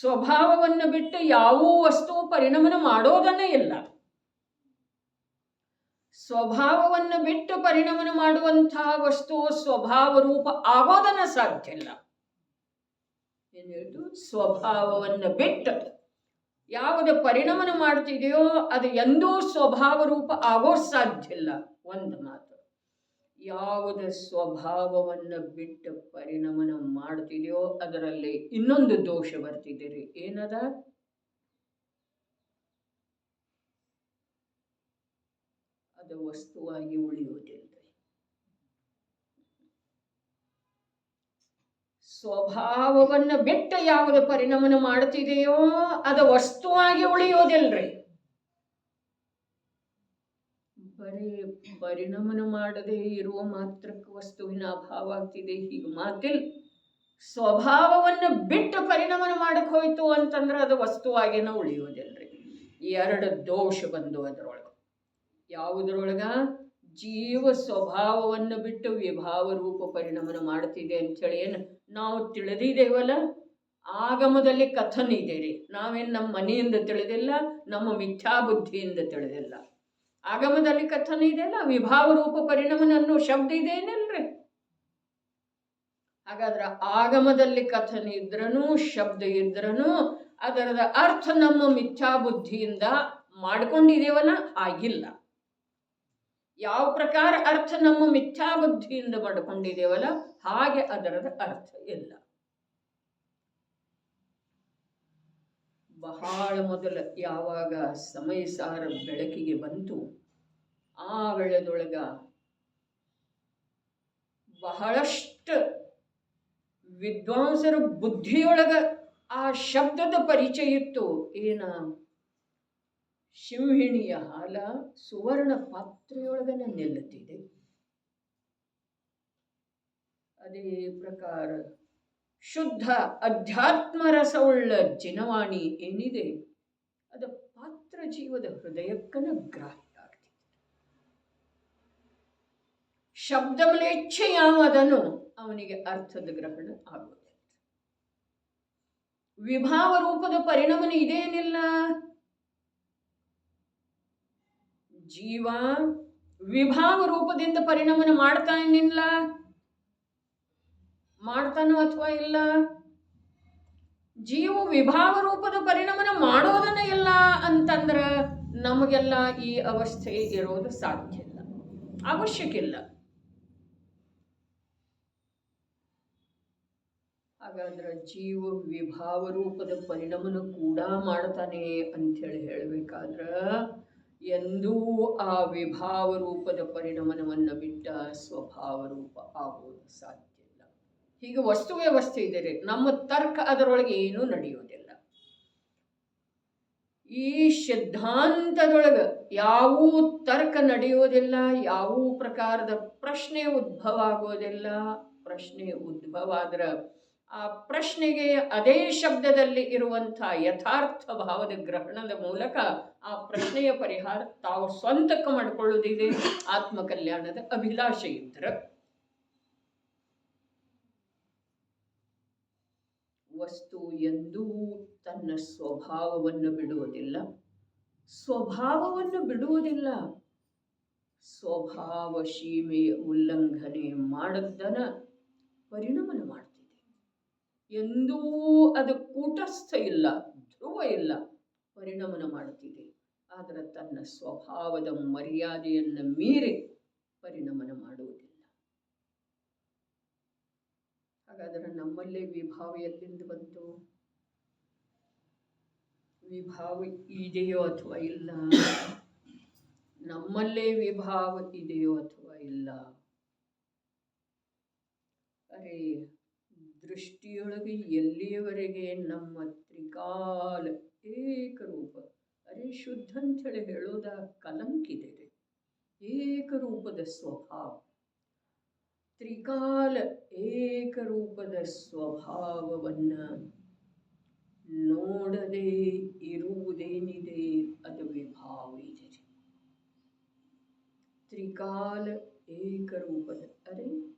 ಸ್ವಭಾವವನ್ನು ಬಿಟ್ಟು ಯಾವ ವಸ್ತು ಪರಿಣಾಮನ ಮಾಡೋದನ್ನೇ ಇಲ್ಲ. ಸ್ವಭಾವವನ್ನು ಬಿಟ್ಟು ಪರಿಣಾಮನ ಮಾಡುವಂತಹ ವಸ್ತು ಸ್ವಭಾವ ರೂಪ ಆಗೋದನ್ನ ಸಾಧ್ಯ ಇಲ್ಲ. ಏನು ಹೇಳಿದ್ರು? ಸ್ವಭಾವವನ್ನು ಬಿಟ್ಟು ಯಾವುದು ಪರಿಣಾಮನ ಮಾಡ್ತಿದೆಯೋ ಅದು ಎಂದೂ ಸ್ವಭಾವ ರೂಪ ಆಗೋ ಸಾಧ್ಯ ಇಲ್ಲ. ಒಂದು ಮಾತು. ಯಾವುದೇ ಸ್ವಭಾವವನ್ನು ಬಿಟ್ಟು ಪರಿಣಾಮನ ಮಾಡ್ತಿದೆಯೋ ಅದರಲ್ಲಿ ಇನ್ನೊಂದು ದೋಷ ಬರ್ತಿದ್ದೀರಿ. ಏನದ? ಅದು ವಸ್ತುವಾಗಿ ಉಳಿಯುವುದಿಲ್ಲ. ಸ್ವಭಾವವನ್ನು ಬಿಟ್ಟು ಯಾವುದು ಪರಿಣಾಮನ ಮಾಡ್ತಿದೆಯೋ ಅದು ವಸ್ತುವಾಗಿ ಉಳಿಯೋದಿಲ್ರಿ. ಬರೀ ಪರಿಣಾಮನ ಮಾಡದೆ ಇರುವ ಮಾತ್ರಕ್ಕೆ ವಸ್ತುವಿನ ಅಭಾವ ಆಗ್ತಿದೆ ಹೀಗೆ ಮಾತಿಲ್. ಸ್ವಭಾವವನ್ನು ಬಿಟ್ಟು ಪರಿಣಾಮ ಮಾಡಕ್ಕೆ ಹೋಯ್ತು ಅಂತಂದ್ರೆ ಅದು ವಸ್ತುವಾಗಿನ ಉಳಿಯೋದಿಲ್ರಿ. ಎರಡು ದೋಷ ಬಂದು ಅದರೊಳಗೆ. ಯಾವುದರೊಳಗ? ಜೀವ ಸ್ವಭಾವವನ್ನು ಬಿಟ್ಟು ವಿಭಾವ ರೂಪ ಪರಿಣಾಮ ಮಾಡ್ತಿದೆ ಅಂಥೇಳಿ ಏನು ನಾವು ತಿಳಿದಿದ್ದೇವಲ್ಲ, ಆಗಮದಲ್ಲಿ ಕಥನ ಇದೆ ರೀ. ನಾವೇನು ನಮ್ಮ ಮನೆಯಿಂದ ತಿಳಿದಿಲ್ಲ, ನಮ್ಮ ಮಿಥ್ಯಾಬುದ್ಧಿಯಿಂದ ತಿಳಿದಿಲ್ಲ. ಆಗಮದಲ್ಲಿ ಕಥನ ಇದೆಯಲ್ಲ, ವಿಭಾವ ರೂಪ ಪರಿಣಾಮ ಅನ್ನೋ ಶಬ್ದ ಇದೇನಲ್ರಿ. ಹಾಗಾದ್ರೆ ಆಗಮದಲ್ಲಿ ಕಥನ ಇದ್ರನು ಶಬ್ದ ಇದ್ರನು ಅದರದ ಅರ್ಥ ನಮ್ಮ ಮಿಥ್ಯಾಬುದ್ಧಿಯಿಂದ ಮಾಡ್ಕೊಂಡಿದೇವಲ್ಲ, ಆಗಿಲ್ಲ. ಯಾವ ಪ್ರಕಾರ ಅರ್ಥ ನಮ್ಮ ಮಿಥ್ಯಾಬುದ್ಧಿಯಿಂದ ಮಾಡ್ಕೊಂಡಿದ್ದೇವಲ್ಲ ಹಾಗೆ ಅದರದ ಅರ್ಥ ಇಲ್ಲ. ಬಹಳ ಮೊದಲ ಯಾವಾಗ ಸಮಯಸಾರ ಬೆಳಕಿಗೆ ಬಂತು, ಆ ವೇಳೆದೊಳಗ ಬಹಳಷ್ಟು ವಿದ್ವಾಂಸರ ಬುದ್ಧಿಯೊಳಗ ಆ ಶಬ್ದದ ಪರಿಚಯ ಇತ್ತು. ಏನ? ಸಿಂಹಿಣಿಯ ಹಾಲ ಸುವರ್ಣ ಪಾತ್ರೆಯೊಳಗನೆ ನಿಲ್ಲುತ್ತಿದೆ. ಅದೇ ಪ್ರಕಾರ ಶುದ್ಧ ಅಧ್ಯಾತ್ಮ ರಸವುಳ್ಳ ಜಿನವಾಣಿ ಏನಿದೆ ಅದು ಪಾತ್ರ ಜೀವದ ಹೃದಯಕ್ಕನ ಗ್ರಾಹ್ಯ ಆಗ್ತಿದೆ. ಶಬ್ದ ಮ್ಲೇಚ್ಛೆ ಯಾವದನು ಅವನಿಗೆ ಅರ್ಥದ ಗ್ರಹಣ ಆಗುವುದಿಲ್ಲ. ವಿಭಾವ ರೂಪದ ಪರಿಣಾಮನ ಇದೇನಿಲ್ಲ. ಜೀವ ವಿಭಾವ ರೂಪದಿಂದ ಪರಿಣಾಮನ ಮಾಡ್ತಾನಿಲ್ಲ, ಮಾಡ್ತಾನೋ ಅಥವಾ ಇಲ್ಲ? ಜೀವ ವಿಭಾವ ರೂಪದ ಪರಿಣಾಮನ ಮಾಡೋದನ್ನ ಇಲ್ಲ ಅಂತಂದ್ರ ನಮಗೆಲ್ಲ ಈ ಅವಸ್ಥೆ ಇರೋದು ಸಾಧ್ಯ ಇಲ್ಲ, ಅವಶ್ಯಕ ಇಲ್ಲ. ಹಾಗಾದ್ರೆ ಜೀವ ವಿಭಾವ ರೂಪದ ಪರಿಣಾಮನ ಕೂಡ ಮಾಡ್ತಾನೆ ಅಂಥೇಳಿ ಹೇಳಬೇಕಾದ್ರ ಎಂದೂ ಆ ವಿಭಾವ ರೂಪದ ಪರಿಣಾಮವನ್ನು ಬಿಟ್ಟ ಸ್ವಭಾವ ರೂಪ ಆಗೋದು ಸಾಧ್ಯ ಇಲ್ಲ. ಹೀಗೆ ವಸ್ತು ವ್ಯವಸ್ಥೆ ಇದೆ. ನಮ್ಮ ತರ್ಕ ಅದರೊಳಗೆ ಏನೂ ನಡೆಯೋದಿಲ್ಲ. ಈ ಸಿದ್ಧಾಂತದೊಳಗ ಯಾವೂ ತರ್ಕ ನಡೆಯೋದಿಲ್ಲ, ಯಾವೂ ಪ್ರಕಾರದ ಪ್ರಶ್ನೆ ಉದ್ಭವ ಆಗೋದಿಲ್ಲ. ಪ್ರಶ್ನೆ ಉದ್ಭವ ಆದ್ರೆ ಆ ಪ್ರಶ್ನೆಗೆ ಅದೇ ಶಬ್ದದಲ್ಲಿ ಇರುವಂಥ ಯಥಾರ್ಥ ಭಾವದ ಗ್ರಹಣದ ಮೂಲಕ ಆ ಪ್ರಶ್ನೆಯ ಪರಿಹಾರ ತಾವು ಸ್ವಂತಕ್ಕೆ ಮಾಡಿಕೊಳ್ಳುವುದಿದೆ. ಆತ್ಮಕಲ್ಯಾಣದ ಅಭಿಲಾಷೆ ಇದ್ರೆ ವಸ್ತು ಎಂದೂ ತನ್ನ ಸ್ವಭಾವವನ್ನು ಬಿಡುವುದಿಲ್ಲ. ಸ್ವಭಾವವನ್ನು ಬಿಡುವುದಿಲ್ಲ. ಸ್ವಭಾವ ಸೀಮೆಯ ಉಲ್ಲಂಘನೆ ಮಾಡದ್ದನ ಪರಿಣಾಮನ ಮಾಡ್ತಿದೆ. ಎಂದೂ ಅದು ಕೂಟಸ್ಥ ಇಲ್ಲ, ಧ್ರುವ ಇಲ್ಲ, ಪರಿಣಾಮನ ಮಾಡುತ್ತಿದೆ. ಆದರೆ ತನ್ನ ಸ್ವಭಾವದ ಮರ್ಯಾದೆಯನ್ನು ಮೀರಿ ಪರಿಣಾಮನ ಮಾಡುವುದಿಲ್ಲ. ಹಾಗಾದರೆ ನಮ್ಮಲ್ಲೇ ವಿಭಾವ ಎಲ್ಲಿಂದ ಬಂತು? ವಿಭಾವ ಇದೆಯೋ ಅಥವಾ ಇಲ್ಲ? ನಮ್ಮಲ್ಲೇ ವಿಭಾವ ಇದೆಯೋ ಅಥವಾ ಇಲ್ಲ? ಅರೆ, ದೃಷ್ಟಿಯೊಳಗೆ ಎಲ್ಲಿಯವರೆಗೆ ನಮ್ಮ ತ್ರಿಕಾಲ ಏಕರೂಪ, ಅರೆ ಶುದ್ಧ ಅಂಥೇಳಿ ಹೇಳೋದ ಕಲಂಕಿದೆ. ಏಕರೂಪದ ಸ್ವಭಾವ, ತ್ರಿಕಾಲ ಏಕರೂಪದ ಸ್ವಭಾವವನ್ನು ನೋಡದೆ ಇರುವುದೇನಿದೆ ಅದು ವಿಭಾವ ಇದೆ. ತ್ರಿಕಾಲ ಏಕರೂಪದ, ಅರೆ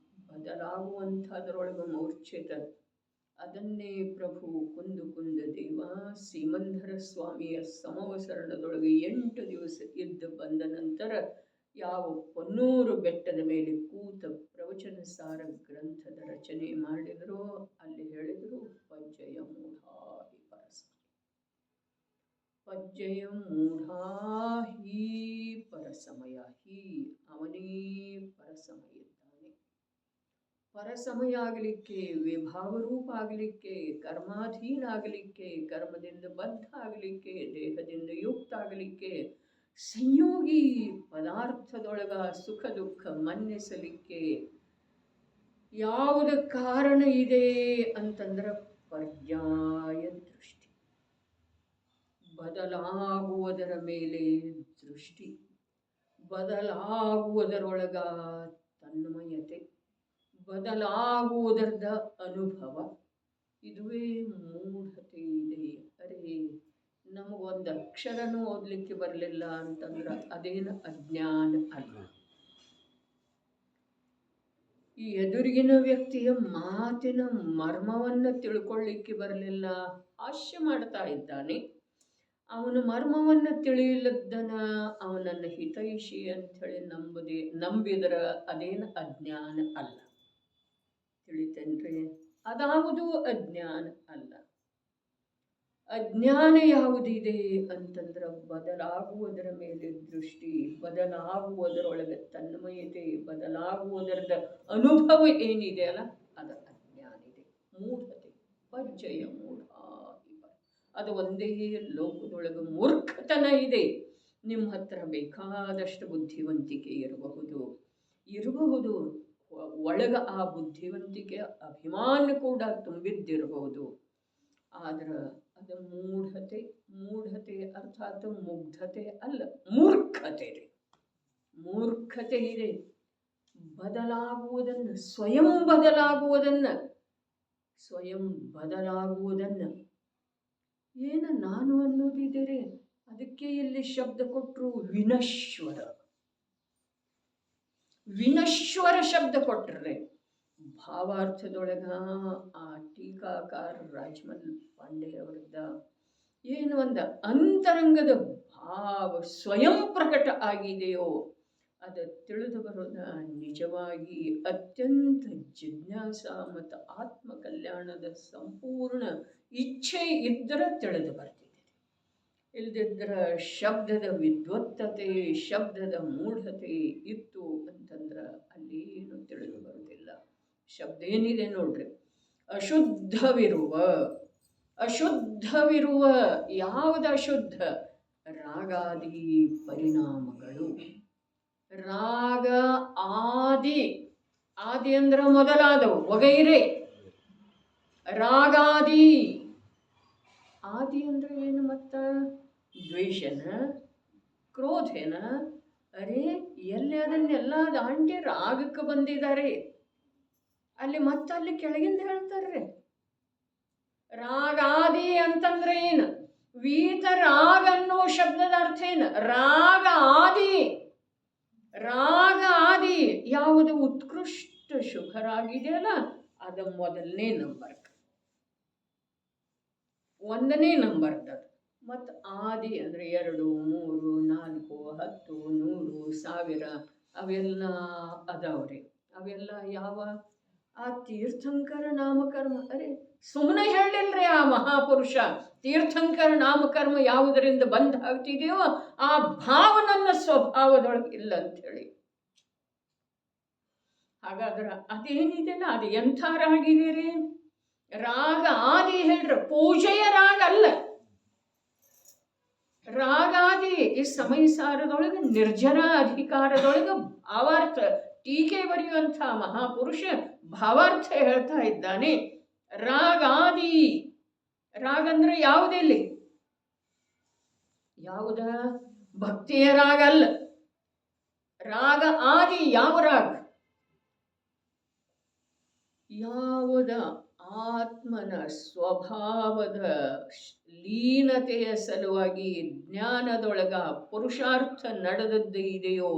ಬದಲಾಗುವಂಥದ್ರೊಳಗೆ ಮೂರ್ಛಿತ. ಅದನ್ನೇ ಪ್ರಭು ಕುಂದು ಕುಂದ ದೇವ ಸೀಮಂಧರ ಸ್ವಾಮಿಯ ಸಮವಸರಣದೊಳಗೆ 8 ದಿವಸ ಇದ್ದು ಬಂದ ನಂತರ ಯಾವ ಪೊನ್ನೂರು ಬೆಟ್ಟದ ಮೇಲೆ ಕೂತ ಪ್ರವಚನ ಸಾರ ಗ್ರಂಥದ ರಚನೆ ಮಾಡಿದರೋ ಅಲ್ಲಿ ಹೇಳಿದರು ಪಜ್ಜಯ ಮೂಢಾ ಹಿ ಪರಸಮಯ. ಪಜ್ಜಯ ಮೂಢಾ ಹಿ ಪರಸಮಯ. ಹಿ ಅವನೇ ಪರಸಮಯ ಇದ್ದಾನೆ. ಪರಸಮಯ ಆಗಲಿಕ್ಕೆ, ವಿಭಾವ ರೂಪ ಆಗಲಿಕ್ಕೆ, ಕರ್ಮಾಧೀನ ಆಗಲಿಕ್ಕೆ, ಕರ್ಮದಿಂದ ಬದ್ಧ ಆಗಲಿಕ್ಕೆ, ದೇಹದಿಂದ ಯುಕ್ತ ಆಗಲಿಕ್ಕೆ, ಸಂಯೋಗಿ ಪದಾರ್ಥದೊಳಗ ಸುಖ ದುಃಖ ಮನ್ನಿಸಲಿಕ್ಕೆ ಯಾವುದ ಕಾರಣ ಇದೆ ಅಂತಂದ್ರೆ ಪರ್ಯಾಯ ದೃಷ್ಟಿ, ಬದಲಾಗುವುದರ ಮೇಲೆ ದೃಷ್ಟಿ, ಬದಲಾಗುವುದರೊಳಗ ತನ್ಮಯತೆ, ಬದಲಾಗುವುದರದ ಅನುಭವ. ಇದುವೇ ಮೂಢತೆ ಇದೆ. ಅರೆ, ನಮಗೊಂದು ಅಕ್ಷರನೂ ಓದಲಿಕ್ಕೆ ಬರಲಿಲ್ಲ ಅಂತಂದ್ರೆ ಅದೇನು ಅಜ್ಞಾನ ಅಲ್ಲ. ಈ ಎದುರಿಗಿನ ವ್ಯಕ್ತಿಯ ಮಾತಿನ ಮರ್ಮವನ್ನು ತಿಳ್ಕೊಳ್ಳಿಕ್ಕೆ ಬರಲಿಲ್ಲ, ಹಾಸ್ಯ ಮಾಡ್ತಾ ಇದ್ದಾನೆ, ಅವನ ಮರ್ಮವನ್ನು ತಿಳಿಯಲದ್ದನ ಅವನನ್ನು ಹಿತೈಷಿ ಅಂಥೇಳಿ ನಂಬಿದ್ರೆ ಅದೇನು ಅಜ್ಞಾನ ಅಲ್ಲ. ತಿಳಿತೇನ್ರಿ? ಅದಾವುದು ಅಜ್ಞಾನ ಅಲ್ಲ. ಅಜ್ಞಾನ ಯಾವುದಿದೆ ಅಂತಂದ್ರೆ ಬದಲಾಗುವುದರ ಮೇಲೆ ದೃಷ್ಟಿ, ಬದಲಾಗುವುದರೊಳಗೆ ತನ್ಮಯತೆ, ಬದಲಾಗುವುದರದ ಅನುಭವ ಏನಿದೆ ಅಲ್ಲ ಅದು ಅಜ್ಞಾನ ಇದೆ. ಮೂಢತೆ, ಪರಿಚಯ ಮೂಢ, ಅದು ಒಂದೇ ಲೋಕದೊಳಗೆ ಮೂರ್ಖತನ ಇದೆ. ನಿಮ್ಮ ಹತ್ರ ಬೇಕಾದಷ್ಟು ಬುದ್ಧಿವಂತಿಕೆ ಇರಬಹುದು, ಒಳಗ ಆ ಬುದ್ಧಿವಂತಿಕೆ ಅಭಿಮಾನ ಕೂಡ ತುಂಬಿದ್ದಿರಬಹುದು. ಆದ್ರೆ ಅದು ಮೂಢತೆ ಅರ್ಥಾತ್ ಮುಗ್ಧತೆ ಅಲ್ಲ, ಮೂರ್ಖತೆ ಇದೆ. ಮೂರ್ಖತೆ ಇದೆ. ಬದಲಾಗುವುದನ್ನು, ಸ್ವಯಂ ಬದಲಾಗುವುದನ್ನು ಏನು ನಾನು ಅನ್ನೋದಿದ್ದೀರಿ. ಅದಕ್ಕೆ ಇಲ್ಲಿ ಶಬ್ದ ಕೊಟ್ಟರು ವಿನಶ್ವರ ಶಬ್ದ ಕೊಟ್ಟರೆ. ಭಾವಾರ್ಥದೊಳಗ ಆ ಟೀಕಾಕಾರ ರಾಜಮಲ್ ಪಾಂಡೆ ಅವರದ್ದ ಏನು ಒಂದು ಅಂತರಂಗದ ಭಾವ ಸ್ವಯಂ ಪ್ರಕಟ ಆಗಿದೆಯೋ ಅದು ತಿಳಿದು ಬರೋದ ನಿಜವಾಗಿ ಅತ್ಯಂತ ಜಿಜ್ಞಾಸ ಮತ್ತು ಆತ್ಮ ಕಲ್ಯಾಣದ ಸಂಪೂರ್ಣ ಇಚ್ಛೆ ಇದ್ದರೆ ತಿಳಿದು ಬರ್ತಿದೆ. ಇಲ್ದಿದ್ರೆ ಶಬ್ದದ ವಿದ್ವತ್ತತೆ, ಶಬ್ದದ ಮೂಢತೆ ಇತ್ತು ಅಂತಂದ್ರೆ ಅಲ್ಲಿ ಏನು ತಿಳಿದು ಬರುವುದಿಲ್ಲ. ಶಬ್ದ ಏನಿದೆ ನೋಡ್ರಿ, ಅಶುದ್ಧವಿರುವ ಯಾವುದು ಅಶುದ್ಧ? ರಾಗಾದಿ ಪರಿಣಾಮಗಳು. ರಾಗ ಆದಿ ಅಂದ್ರೆ ಮೊದಲಾದವು, ವಗೈರೆ. ರಾಗಾದಿ ಆದಿ ಅಂದ್ರೆ ಏನು? ಮತ್ತ ದ್ವೇಷನ, ಕ್ರೋಧನ. ಅರೆ, ಎಲ್ಲಿ ಅದನ್ನೆಲ್ಲ ದಾಂಟಿ ರಾಗಕ್ಕೆ ಬಂದಿದ್ದಾರೆ. ಅಲ್ಲಿ ಅಲ್ಲಿ ಕೆಳಗಿಂದ ಹೇಳ್ತಾರ್ರಿ, ರಾಗಾದಿ ಅಂತಂದ್ರೆ ಏನು? ವೀತರಾಗ ಅನ್ನೋ ಶಬ್ದದ ಅರ್ಥ ಏನು? ರಾಗ ಆದಿ ಯಾವುದು ಉತ್ಕೃಷ್ಟ ಶುಭರಾಗಿದೆಯಲ್ಲ ಅದು ಮೊದಲನೇ ನಂಬರ್, 1ನೇ ನಂಬರ್ದ. ಮತ್ತು ಆದಿ ಅಂದ್ರೆ 2, 3, 4, 10, 100, 1000 ಅವೆಲ್ಲ ಅದಾವ್ರಿ. ಅವೆಲ್ಲ ಯಾವ? ಆ ತೀರ್ಥಂಕರ ನಾಮಕರ್ಮ. ಅರೆ, ಸುಮ್ಮನೆ ಹೇಳಿಲ್ರಿ ಆ ಮಹಾಪುರುಷ, ತೀರ್ಥಂಕರ ನಾಮಕರ್ಮ ಯಾವುದರಿಂದ ಬಂದ್ ಆಗ್ತಿದೆಯೋ ಆ ಭಾವ ನನ್ನ ಸ್ವಭಾವದೊಳಗೆ ಇಲ್ಲ ಅಂಥೇಳಿ. ಹಾಗಾದ್ರೆ ಅದೇನಿದೆಲ್ಲ ಅದು ಎಂಥ ರಾಗ ಇದೀರಿ? ರಾಗ ಆದಿ ಹೇಳ್ರ, ಪೂಜೆಯ ರಾಗ ಅಲ್ಲ. ರಾಗಾದಿ ಈ ಸಮಯಸಾರದೊಳಗೆ ನಿರ್ಜರ ಅಧಿಕಾರದೊಳಗೆ ಭಾವಾರ್ಥ ಟೀಕೆ ಬರೆಯುವಂಥ ಮಹಾಪುರುಷ ಭಾವಾರ್ಥ ಹೇಳ್ತಾ ಇದ್ದಾನೆ. ರಾಗಾದಿ, ರಾಗ ಅಂದ್ರೆ ಯಾವುದಿಲ್ಲಿ? ಯಾವುದ? ಭಕ್ತಿಯ ರಾಗ ಅಲ್ಲ. ರಾಗ ಆದಿ ಯಾವ ರಾಗ? ಯಾವುದ ಆತ್ಮನ ಸ್ವಭಾವದ ಲೀನತೆಯ ಸಲುವಾಗಿ ಜ್ಞಾನದೊಳಗ ಪುರುಷಾರ್ಥ ನಡೆದದ್ದು ಇದೆಯೋ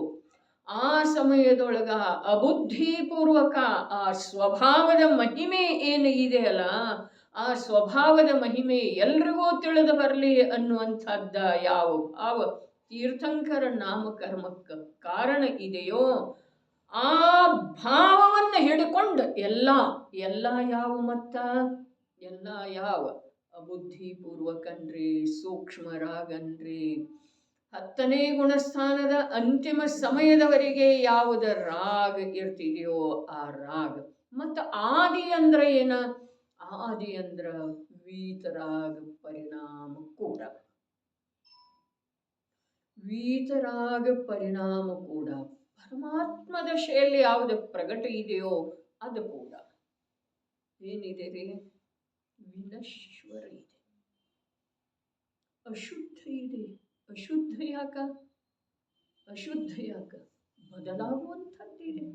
ಆ ಸಮಯದೊಳಗ ಅಬುದ್ಧಿಪೂರ್ವಕ ಆ ಸ್ವಭಾವದ ಮಹಿಮೆ ಏನು ಇದೆಯಲ್ಲ, ಆ ಸ್ವಭಾವದ ಮಹಿಮೆ ಎಲ್ರಿಗೂ ತಿಳಿದು ಬರಲಿ ಅನ್ನುವಂಥದ್ದ ಯಾವ ಭಾವ ತೀರ್ಥಂಕರ ನಾಮಕರ್ಮಕ್ಕೆ ಕಾರಣ ಇದೆಯೋ ಆ ಭಾವವನ್ನು ಹಿಡ್ಕೊಂಡು ಎಲ್ಲ ಯಾವ ಮತ್ತ ಎಲ್ಲ ಯಾವ ಅಬುದ್ಧಿಪೂರ್ವಕನ್ರಿ, ಸೂಕ್ಷ್ಮರಾಗನ್ರಿ, 10ನೇ ಗುಣಸ್ಥಾನದ ಅಂತಿಮ ಸಮಯದವರೆಗೆ ಯಾವುದ ರಾಗ ಇರ್ತಿದೆಯೋ ಆ ರಾಗ. ಮತ್ತು ಆದಿ ಅಂದ್ರೆ ಏನ? ಆದಿ ಅಂದ್ರ ವೀತರಾಗ ಪರಿಣಾಮ ಕೂಡ. ವೀತರಾಗ ಪರಿಣಾಮ ಕೂಡ ಪರಮಾತ್ಮ ದಶೆಯಲ್ಲಿ ಯಾವುದು ಪ್ರಗಟ ಇದೆಯೋ ಅದು ಕೂಡ ಏನಿದೆ ರೀ? ವಿನಶ್ವರ ಇದೆ, ಅಶುದ್ಧ ಇದೆ. ಅಶುದ್ಧ ಯಾಕ? ಬದಲಾಗುವಂಥದ್ದಿದೆ.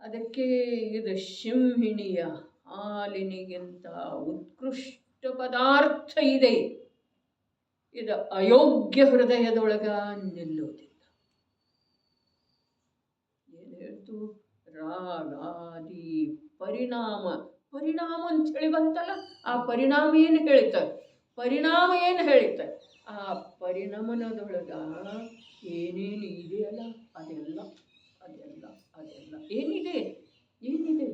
ಅದಕ್ಕೆ ಇದು ಸಿಂಹಿಣಿಯ ಹಾಲಿನಿಗಿಂತ ಉತ್ಕೃಷ್ಟ ಪದಾರ್ಥ ಇದೆ, ಇದು ಅಯೋಗ್ಯ ಹೃದಯದೊಳಗ ನಿಲ್ಲುವುದಿಲ್ಲ. ಏನು ಹೇಳ್ತು? ರಾಗಾದಿ ಪರಿಣಾಮ. ಪರಿಣಾಮ ಅಂತ ಹೇಳಿ ಬಂತಲ್ಲ, ಆ ಪರಿಣಾಮ ಏನು ಹೇಳಿತಾರೆ? ಪರಿಣಾಮ ಏನು ಹೇಳಿತಾರೆ? ಆ ಪರಿಣಾಮನದೊಳಗ ಏನೇನು ಇದೆಯಲ್ಲ ಅದೆಲ್ಲ ಅದೆಲ್ಲ ಅದೆಲ್ಲ ಏನಿದೆ? ಏನಿದೆ?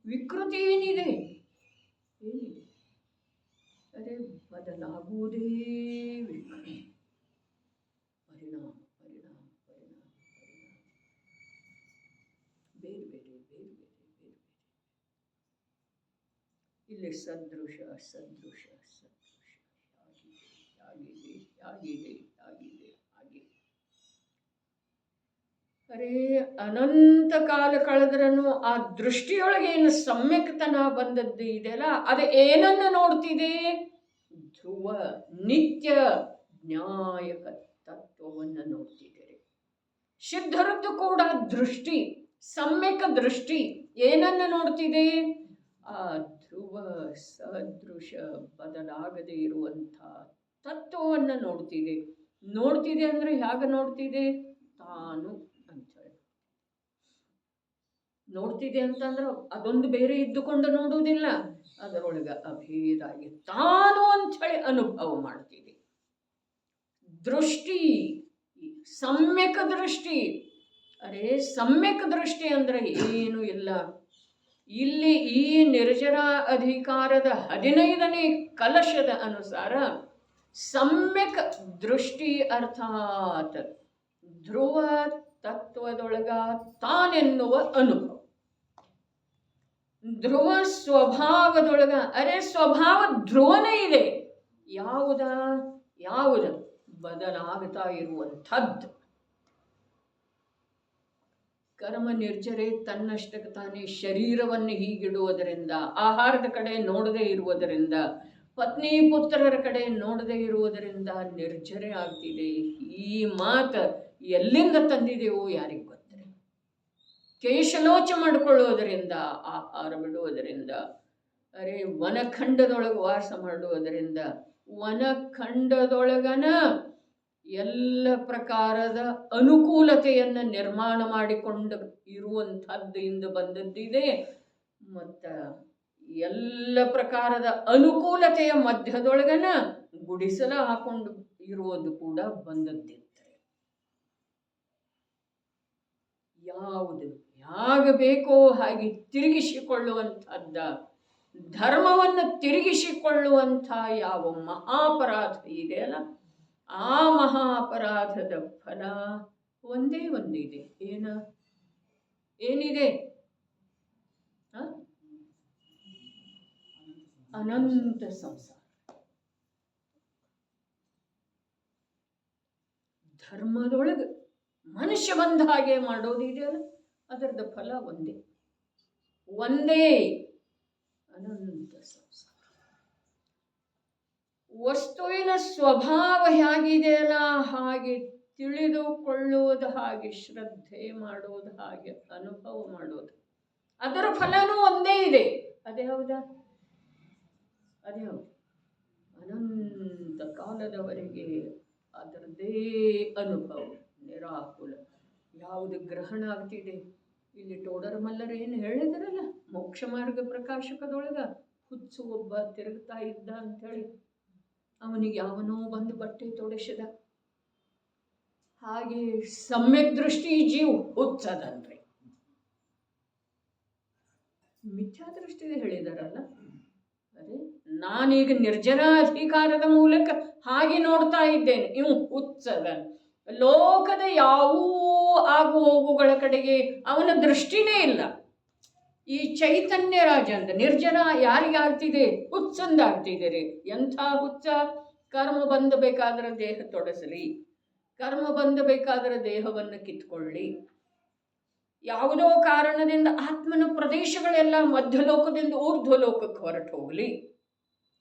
ವಿಕೃತಿ ಏನಿದೆ? ಏನಿದೆ? ಅದೇ ಬದಲಾಗುವುದೇ ವಿಕೃತಿ. ಪರಿಣಾಮ ಪರಿಣಾಮ ಪರಿಣಾಮ ಪರಿಣಾಮ ಬೇರೆ ಬೇರೆ ಬೇರೆ ಬೇರೆ ಬೇರೆ ಬೇರೆ. ಇಲ್ಲಿ ಸದೃಶ ಸದೃಶ ಸದೃಶ ಆಗಿದೆ ಆಗಿದೆ ಆಗಿದೆ ಆಗಿದೆ. ಅರೇ ಅನಂತ ಕಾಲ ಕಳೆದ್ರೂ ಆ ದೃಷ್ಟಿಯೊಳಗೆ ಏನು ಸಮ್ಯಕ್ತನ ಬಂದದ್ದು ಇದೆಯಲ್ಲ, ಅದು ಏನನ್ನು ನೋಡ್ತಿದೆ? ಧ್ರುವ ನಿತ್ಯ ನ್ಯಾಯಕ ತತ್ವವನ್ನು ನೋಡ್ತಿದ್ದೀರಿ. ಸಿದ್ಧರದ್ದು ಕೂಡ ದೃಷ್ಟಿ, ಸಮ್ಯಕ ದೃಷ್ಟಿ ಏನನ್ನು ನೋಡ್ತಿದೆ? ಆ ಧ್ರುವ ಸದೃಶ ಬದಲಾಗದೆ ಇರುವಂಥ ತತ್ವವನ್ನು ನೋಡ್ತಿದೆ. ನೋಡ್ತಿದೆ ಅಂದರೆ ಹೇಗೆ ನೋಡ್ತಿದೆ? ತಾನು ಅಂಥೇಳಿ ನೋಡ್ತಿದೆ ಅಂತಂದ್ರೆ ಅದೊಂದು ಬೇರೆ ಇದ್ದುಕೊಂಡು ನೋಡುವುದಿಲ್ಲ, ಅದರೊಳಗೆ ಅಭೇದ ಆಗಿ ತಾನು ಅಂಥೇಳಿ ಅನುಭವ ಮಾಡ್ತಿದೆ. ದೃಷ್ಟಿ ಸಮ್ಯಕ ದೃಷ್ಟಿ. ಅರೇ ಸಮ್ಯಕ ದೃಷ್ಟಿ ಅಂದರೆ ಏನೂ ಇಲ್ಲ. ಇಲ್ಲಿ ಈ ನಿರ್ಜರ ಅಧಿಕಾರದ 15ನೇ ಕಲಶದ ಅನುಸಾರ ಸಮ್ಯಕ ದೃಷ್ಟಿ ಅರ್ಥಾತ್ ಧ್ರುವ ತತ್ವದೊಳಗ ತಾನೆನ್ನುವ ಅನುಭವ. ಧ್ರುವ ಸ್ವಭಾವದೊಳಗ ಅರೆ ಸ್ವಭಾವ ಧ್ರುವನೇ ಇದೆ. ಯಾವುದ ಯಾವುದ ಬದಲಾಗ್ತಾ ಇರುವಂಥದ್ದು. ಕರ್ಮ ನಿರ್ಜರೆ ತನ್ನಷ್ಟಕ್ಕೆ ತಾನೇ ಶರೀರವನ್ನು ಹೀಗಿಡುವುದರಿಂದ, ಆಹಾರದ ಕಡೆ ನೋಡದೇ ಇರುವುದರಿಂದ, ಪತ್ನಿ ಪುತ್ರರ ಕಡೆ ನೋಡದೇ ಇರುವುದರಿಂದ ನಿರ್ಜರೆ ಆಗ್ತಿದೆ. ಈ ಮಾತು ಎಲ್ಲಿಂದ ತಂದಿದೆಯೋ ಯಾರಿಗೆ ಗೊತ್ತಿದೆ. ಕೇಶಲೋಚ ಮಾಡಿಕೊಳ್ಳುವುದರಿಂದ, ಆಹಾರ ಬಿಡುವುದರಿಂದ, ಅರೆ ವನಖಂಡದೊಳಗೆ ವಾಸ ಮಾಡುವುದರಿಂದ, ವನಖಂಡದೊಳಗನ ಎಲ್ಲ ಪ್ರಕಾರದ ಅನುಕೂಲತೆಯನ್ನು ನಿರ್ಮಾಣ ಮಾಡಿಕೊಂಡು ಇರುವಂಥದ್ದು ಇಂದು ಬಂದದ್ದಿದೆ. ಮತ್ತು ಎಲ್ಲ ಪ್ರಕಾರದ ಅನುಕೂಲತೆಯ ಮಧ್ಯದೊಳಗನ ಗುಡಿಸಲ ಹಾಕೊಂಡು ಇರುವುದು ಕೂಡ ಬಂದದ್ದಿರ್ತಾರೆ. ಯಾವುದು ಹೇಗೆ ಬೇಕೋ ಹಾಗೆ ತಿರುಗಿಸಿಕೊಳ್ಳುವಂಥದ್ದ, ಧರ್ಮವನ್ನು ತಿರುಗಿಸಿಕೊಳ್ಳುವಂಥ ಯಾವ ಮಹಾಪರಾಧ ಇದೆಯಲ್ಲ, ಆ ಮಹಾಪರಾಧದ ಫಲ ಒಂದೇ ಒಂದಿದೆ. ಏನಿದೆ? ಅನಂತ ಸಂಸಾರ. ಧರ್ಮದೊಳಗೆ ಮನುಷ್ಯ ಬಂದ ಹಾಗೆ ಮಾಡೋದಿದೆಯಲ್ಲ, ಅದರದ ಫಲ ಒಂದೇ ಒಂದೇ, ಅನಂತ ಸಂಸಾರ. ವಸ್ತುವಿನ ಸ್ವಭಾವ ಹೇಗಿದೆಯಲ್ಲ ಹಾಗೆ ತಿಳಿದುಕೊಳ್ಳುವುದು, ಹಾಗೆ ಶ್ರದ್ಧೆ ಮಾಡೋದು, ಹಾಗೆ ಅನುಭವ ಮಾಡೋದು, ಅದರ ಫಲನೂ ಒಂದೇ ಇದೆ. ಅದೇ ಹೌದಾ? ಅದೇ ಹೌದು. ಅನಂತ ಕಾಲದವರೆಗೆ ಅದರದ್ದೇ ಅನುಭವ ನಿರಾಕುಲ. ಯಾವುದು ಗ್ರಹಣ ಆಗ್ತಿದೆ? ಇಲ್ಲಿ ಟೋಡರ್ ಮಲ್ಲರ ಏನು ಹೇಳಿದ್ರಲ್ಲ, ಮೋಕ್ಷ ಮಾರ್ಗ ಪ್ರಕಾಶಕದೊಳಗ ಹುಚ್ಚು ಒಬ್ಬ ತಿರುಗ್ತಾ ಇದ್ದ ಅಂಥೇಳಿ, ಅವನಿಗೆ ಯಾವನೋ ಬಂದು ಬಟ್ಟೆ ತೊಡಸಿದ. ಹಾಗೆ ಸಮ್ಯಕ್ ದೃಷ್ಟಿ ಜೀವ ಹುಚ್ಚದನ್ರಿ. ಮಿಥ್ಯಾ ದೃಷ್ಟಿ ಹೇಳಿದಾರಲ್ಲ, ಅದೇ ನಾನೀಗ ನಿರ್ಜರ ಅಧಿಕಾರದ ಮೂಲಕ ಹಾಗೆ ನೋಡ್ತಾ ಇದ್ದೇನೆ, ಇವು ಹುಚ್ಚದ. ಲೋಕದ ಯಾವೂ ಆಗು ಹೋಗುಗಳ ಕಡೆಗೆ ಅವನ ದೃಷ್ಟಿನೇ ಇಲ್ಲ. ಈ ಚೈತನ್ಯ ರಾಜ ಅಂತ ನಿರ್ಜನ ಯಾರಿಗಾಗ್ತಿದೆ? ಹುಚ್ಚಂದಾಗ್ತಿದ್ದೀರಿ. ಎಂಥ ಹುಚ್ಚ? ಕರ್ಮ ಬಂದಬೇಕಾದ್ರೆ ದೇಹ ತೊಡಸಲಿ, ಕರ್ಮ ಬಂದಬೇಕಾದ್ರೆ ದೇಹವನ್ನು ಕಿತ್ಕೊಳ್ಳಿ, ಯಾವುದೋ ಕಾರಣದಿಂದ ಆತ್ಮನ ಪ್ರದೇಶಗಳೆಲ್ಲ ಮಧ್ಯಲೋಕದಿಂದ ಊರ್ಧ್ವಲೋಕಕ್ಕೆ ಹೊರಟು ಹೋಗಲಿ,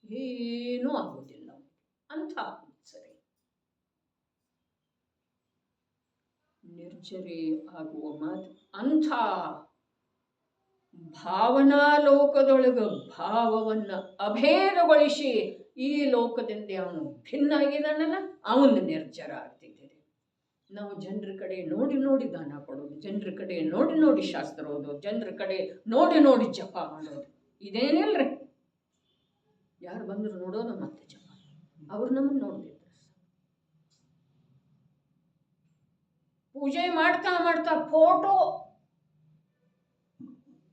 ಏನೂ ಆಗುವುದಿಲ್ಲ. ಅಂಥ ಹುಚ್ಚರೇ. ನಿರ್ಜರೆ ಆಗುವ ಮಾತು ಅಂಥ ಭಾವನಾ ಲೋಕದೊಳಗೆ ಭಾವವನ್ನು ಅಭೇದಗೊಳಿಸಿ ಈ ಲೋಕದಿಂದ ಅವನು ಭಿನ್ನ ಆಗಿದ್ದಾನಲ್ಲ, ಅವನು ನಿರ್ಜರ ಆಗ್ತಿದ್ದೀರಿ. ನಾವು ಜನರ ಕಡೆ ನೋಡಿ ನೋಡಿ ದಾನ ಕೊಡೋದು, ಜನರ ಕಡೆ ನೋಡಿ ನೋಡಿ ಶಾಸ್ತ್ರ ಓದೋದು, ಜನರ ಕಡೆ ನೋಡಿ ನೋಡಿ ಜಪ ಮಾಡೋದು, ಇದೇನಿಲ್ರಿ. ಯಾರು ಬಂದರು ನೋಡೋದು ಮತ್ತೆ ಜಪ. ಅವ್ರು ನಮ್ಮನ್ನು ನೋಡ್ತಿದ್ರು. ಪೂಜೆ ಮಾಡ್ತಾ ಮಾಡ್ತಾ ಫೋಟೋ,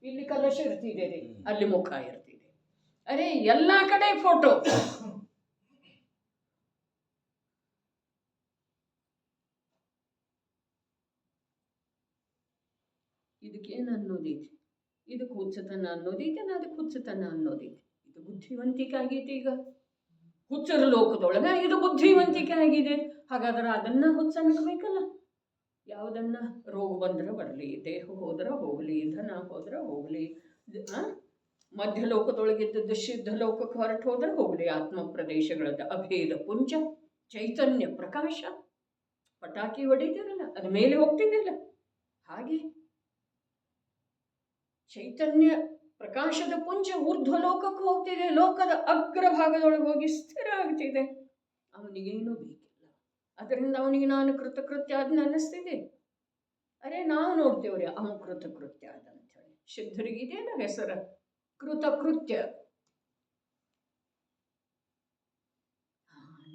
ಇಲ್ಲಿ ಕಲಶ ಇರ್ತಿದೆ ರೀ, ಅಲ್ಲಿ ಮುಖ ಇರ್ತಿದೆ. ಅರೆ ಎಲ್ಲ ಕಡೆ ಫೋಟೋ. ಇದಕ್ಕೇನು ಅನ್ನೋದೈತಿ? ಇದಕ್ಕೆ ಹುಚ್ಚತನ ಅನ್ನೋದೈತೆ, ಅದಕ್ಕೆ ಹುಚ್ಚತನ ಅನ್ನೋದೈತಿ. ಇದು ಬುದ್ಧಿವಂತಿಕೆ ಆಗೈತಿ. ಈಗ ಹುಚ್ಚರ ಲೋಕದೊಳಗ ಇದು ಬುದ್ಧಿವಂತಿಕೆ ಆಗಿದೆ. ಹಾಗಾದ್ರೆ ಅದನ್ನ ಹುಚ್ಚ ಅನ್ಬೇಕಲ್ಲ. ಯಾವುದನ್ನ ರೋಗ ಬಂದ್ರೆ ಬರಲಿ, ದೇಹ ಹೋದ್ರೆ ಹೋಗಲಿ, ಧನ ಹೋದ್ರೆ ಹೋಗಲಿ, ಮಧ್ಯಲೋಕದೊಳಗಿದ್ದದ್ದು ಸಿದ್ಧ ಲೋಕಕ್ಕೆ ಹೊರಟು ಹೋದ್ರೆ ಹೋಗಲಿ. ಆತ್ಮ ಪ್ರದೇಶಗಳದ್ದು ಅಭೇದ ಪುಂಜ, ಚೈತನ್ಯ ಪ್ರಕಾಶ. ಪಟಾಕಿ ಹೊಡಿದಿರಲ್ಲ, ಅದ ಮೇಲೆ ಹೋಗ್ತಿದ್ದಿಲ್ಲ. ಹಾಗೆ ಚೈತನ್ಯ ಪ್ರಕಾಶದ ಪುಂಜ ಊರ್ಧ್ವ ಲೋಕಕ್ಕೆ ಹೋಗ್ತಿದೆ, ಲೋಕದ ಅಗ್ರಭಾಗದೊಳಗೆ ಹೋಗಿ ಸ್ಥಿರ ಆಗ್ತಿದೆ. ಅವನಿಗೇನು ಬೇಕಿಲ್ಲ. ಅದರಿಂದ ಅವನಿಗೆ ನಾನು ಕೃತಕೃತ್ಯ ಅದನ್ನ ಅನ್ನಿಸ್ತಿದೆ. ಅರೆ ನಾವು ನೋಡ್ತೇವ್ರಿ ಅವನು ಕೃತಕೃತ್ಯ ಅದ ಅಂತ ಹೇಳಿ. ಸಿದ್ಧರಿಗಿದೆಯಲ್ಲ ಹೆಸರ ಕೃತಕೃತ್ಯ.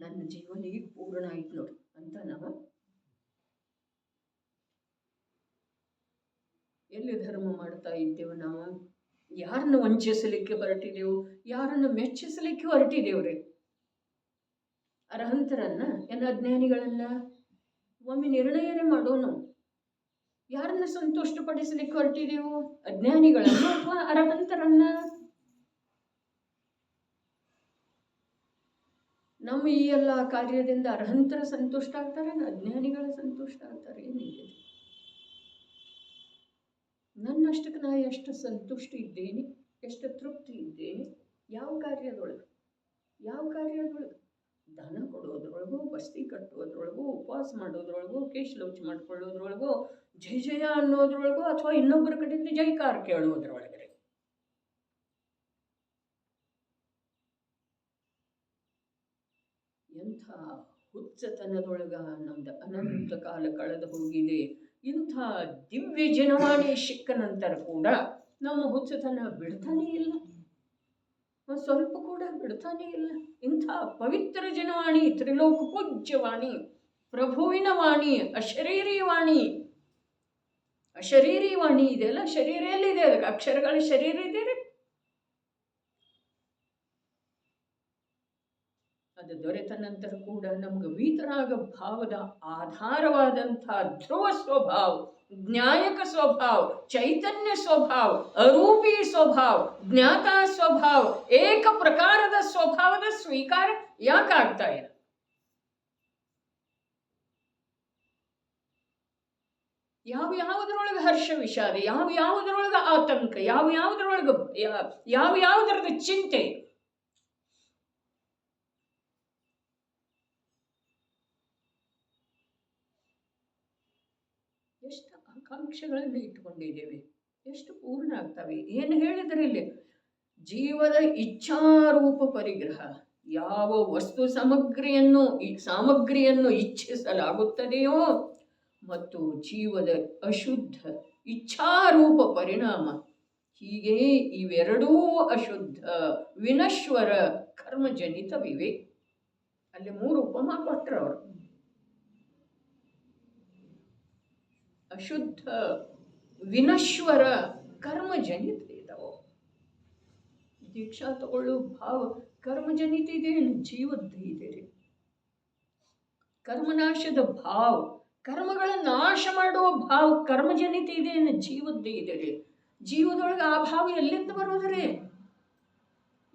ನನ್ನ ಜೀವನ ಈಗ ಪೂರ್ಣ ಆಯ್ತು ನೋಡಿ ಅಂತ ನಾವು ಎಲ್ಲಿ ಧರ್ಮ ಮಾಡ್ತಾ ಇದ್ದೇವೆ? ನಾವು ಯಾರನ್ನು ವಂಚಿಸಲಿಕ್ಕೆ ಹೊರಟಿದೆವು? ಯಾರನ್ನು ಮೆಚ್ಚಿಸಲಿಕ್ಕೆ ಹೊರಟಿದ್ದೇವ್ರಿ? ಅರ್ಹಂತರನ್ನ ಎಲ್ಲ ಅಜ್ಞಾನಿಗಳನ್ನ ಒಮ್ಮೆ ನಿರ್ಣಯನೇ ಮಾಡೋಣ. ಯಾರನ್ನ ಸಂತುಷ್ಟಪಡಿಸಲಿಕ್ಕೆ ಹೊರಟಿದೆವು? ಅಜ್ಞಾನಿಗಳನ್ನ ಅಥವಾ ಅರ್ಹಂತರನ್ನ? ನಮ್ಮ ಈ ಎಲ್ಲ ಕಾರ್ಯದಿಂದ ಅರ್ಹಂತರ ಸಂತುಷ್ಟ ಆಗ್ತಾರೆ, ಅಜ್ಞಾನಿಗಳ ಸಂತುಷ್ಟ ಆಗ್ತಾರೆ? ಏನಿದೆ? ನನ್ನಷ್ಟಕ್ಕೆ ನಾ ಎಷ್ಟು ಸಂತುಷ್ಟ ಇದ್ದೇನೆ, ಎಷ್ಟು ತೃಪ್ತಿ ಇದ್ದೇನೆ? ಯಾವ ಕಾರ್ಯದೊಳಗೆ? ದಾನ ಕೊಡೋದ್ರೊಳಗೋ, ಬಸ್ತಿ ಕಟ್ಟೋದ್ರೊಳಗೋ, ಉಪವಾಸ ಮಾಡೋದ್ರೊಳಗೋ, ಕೇಶಲೋಚ ಮಾಡ್ಕೊಳ್ಳೋದ್ರೊಳಗೋ, ಜಯ ಜಯ ಅನ್ನೋದ್ರೊಳಗೋ, ಅಥವಾ ಇನ್ನೊಬ್ಬರ ಕಡೆಯಿಂದ ಜೈಕಾರ ಕೇಳೋದ್ರೊಳಗಡೆ. ಎಂಥ ಹುಚ್ಚತನದೊಳಗ ನಮ್ದು ಅನಂತ ಕಾಲ ಕಳೆದು ಹೋಗಿದೆ. ಇಂಥ ದಿವ್ಯ ಜನವಾಣಿ ಸಿಕ್ಕ ನಂತರ ಕೂಡ ನಮ್ಮ ಹುಚ್ಚತನ ಬಿಡ್ತಾನೇ ಇಲ್ಲ, ಸ್ವಲ್ಪ ಕೂಡ ಬಿಡ್ತಾನೇ ಇಲ್ಲ. ಇಂಥ ಪವಿತ್ರ ಜನವಾಣಿ, ತ್ರಿಲೋಕ ಪೂಜ್ಯವಾಣಿ, ಪ್ರಭುವಿನ ವಾಣಿ, ಅಶರೀರಿ ವಾಣಿ. ಅಶರೀರಿ ವಾಣಿ ಇದೆಯಲ್ಲ, ಶರೀರ ಎಲ್ಲಿದೆ? ಅದಕ್ಕೆ ಅಕ್ಷರಗಳ ಶರೀರ ಇದೆ ರೀ. ಅದು ದೊರೆತ ನಂತರ ಕೂಡ ನಮ್ಗೆ ವೀತರಾಗ ಭಾವದ ಆಧಾರವಾದಂಥ ಧ್ರುವ ಸ್ವಭಾವ, ಜ್ಞಾಯಕ ಸ್ವಭಾವ, ಚೈತನ್ಯ ಸ್ವಭಾವ, ಅರೂಪಿ ಸ್ವಭಾವ, ಜ್ಞಾತ ಸ್ವಭಾವ, ಏಕ ಪ್ರಕಾರದ ಸ್ವಭಾವದ ಸ್ವೀಕಾರ ಯಾಕಾಗ್ತಾ ಇಲ್ಲ? ಯಾವುದ್ರೊಳಗೆ ಹರ್ಷ ವಿಷಾದ, ಯಾವುದ್ರೊಳಗೆ ಆತಂಕ, ಯಾವುದ್ರೊಳಗೆ ಯಾವುದರದ ಚಿಂತೆ? ಎಷ್ಟು ಆಕಾಂಕ್ಷೆಗಳನ್ನು ಇಟ್ಟುಕೊಂಡಿದ್ದೇವೆ, ಎಷ್ಟು ಪೂರ್ಣ ಆಗ್ತವೆ? ಏನು ಹೇಳಿದರೆ ಇಲ್ಲಿ ಜೀವದ ಇಚ್ಛಾರೂಪ ಪರಿಗ್ರಹ. ಯಾವ ವಸ್ತು ಸಾಮಗ್ರಿಯನ್ನು ಇಚ್ಛಿಸಲಾಗುತ್ತದೆಯೋ ಮತ್ತು ಜೀವದ ಅಶುದ್ಧ ಇಚ್ಛಾರೂಪ ಪರಿಣಾಮ, ಹೀಗೆ ಇವೆರಡೂ ಅಶುದ್ಧ ವಿನಶ್ವರ ಕರ್ಮಜನಿತವಿವೆ. ಅಲ್ಲಿ 3 ಉಪಮಾ ಕೊಟ್ಟರು ಅವರು. ಅಶುದ್ಧ ವಿನಶ್ವರ ಕರ್ಮಜನಿತ ಇದಾವೆ. ದೀಕ್ಷಾ ತಗೊಳ್ಳೋ ಭಾವ ಕರ್ಮಜನಿತ ಇದೆ, ಜೀವದ್ದು ಇದೆ ರೀ. ಕರ್ಮನಾಶದ ಭಾವ, ಕರ್ಮಗಳ ನಾಶ ಮಾಡುವ ಭಾವ ಕರ್ಮಜನಿತ ಇದೆ, ಜೀವದ್ದು ಇದೆ ರೀ. ಜೀವದೊಳಗೆ ಆ ಭಾವ ಎಲ್ಲಿಂದ ಬರೋದ್ರಿ?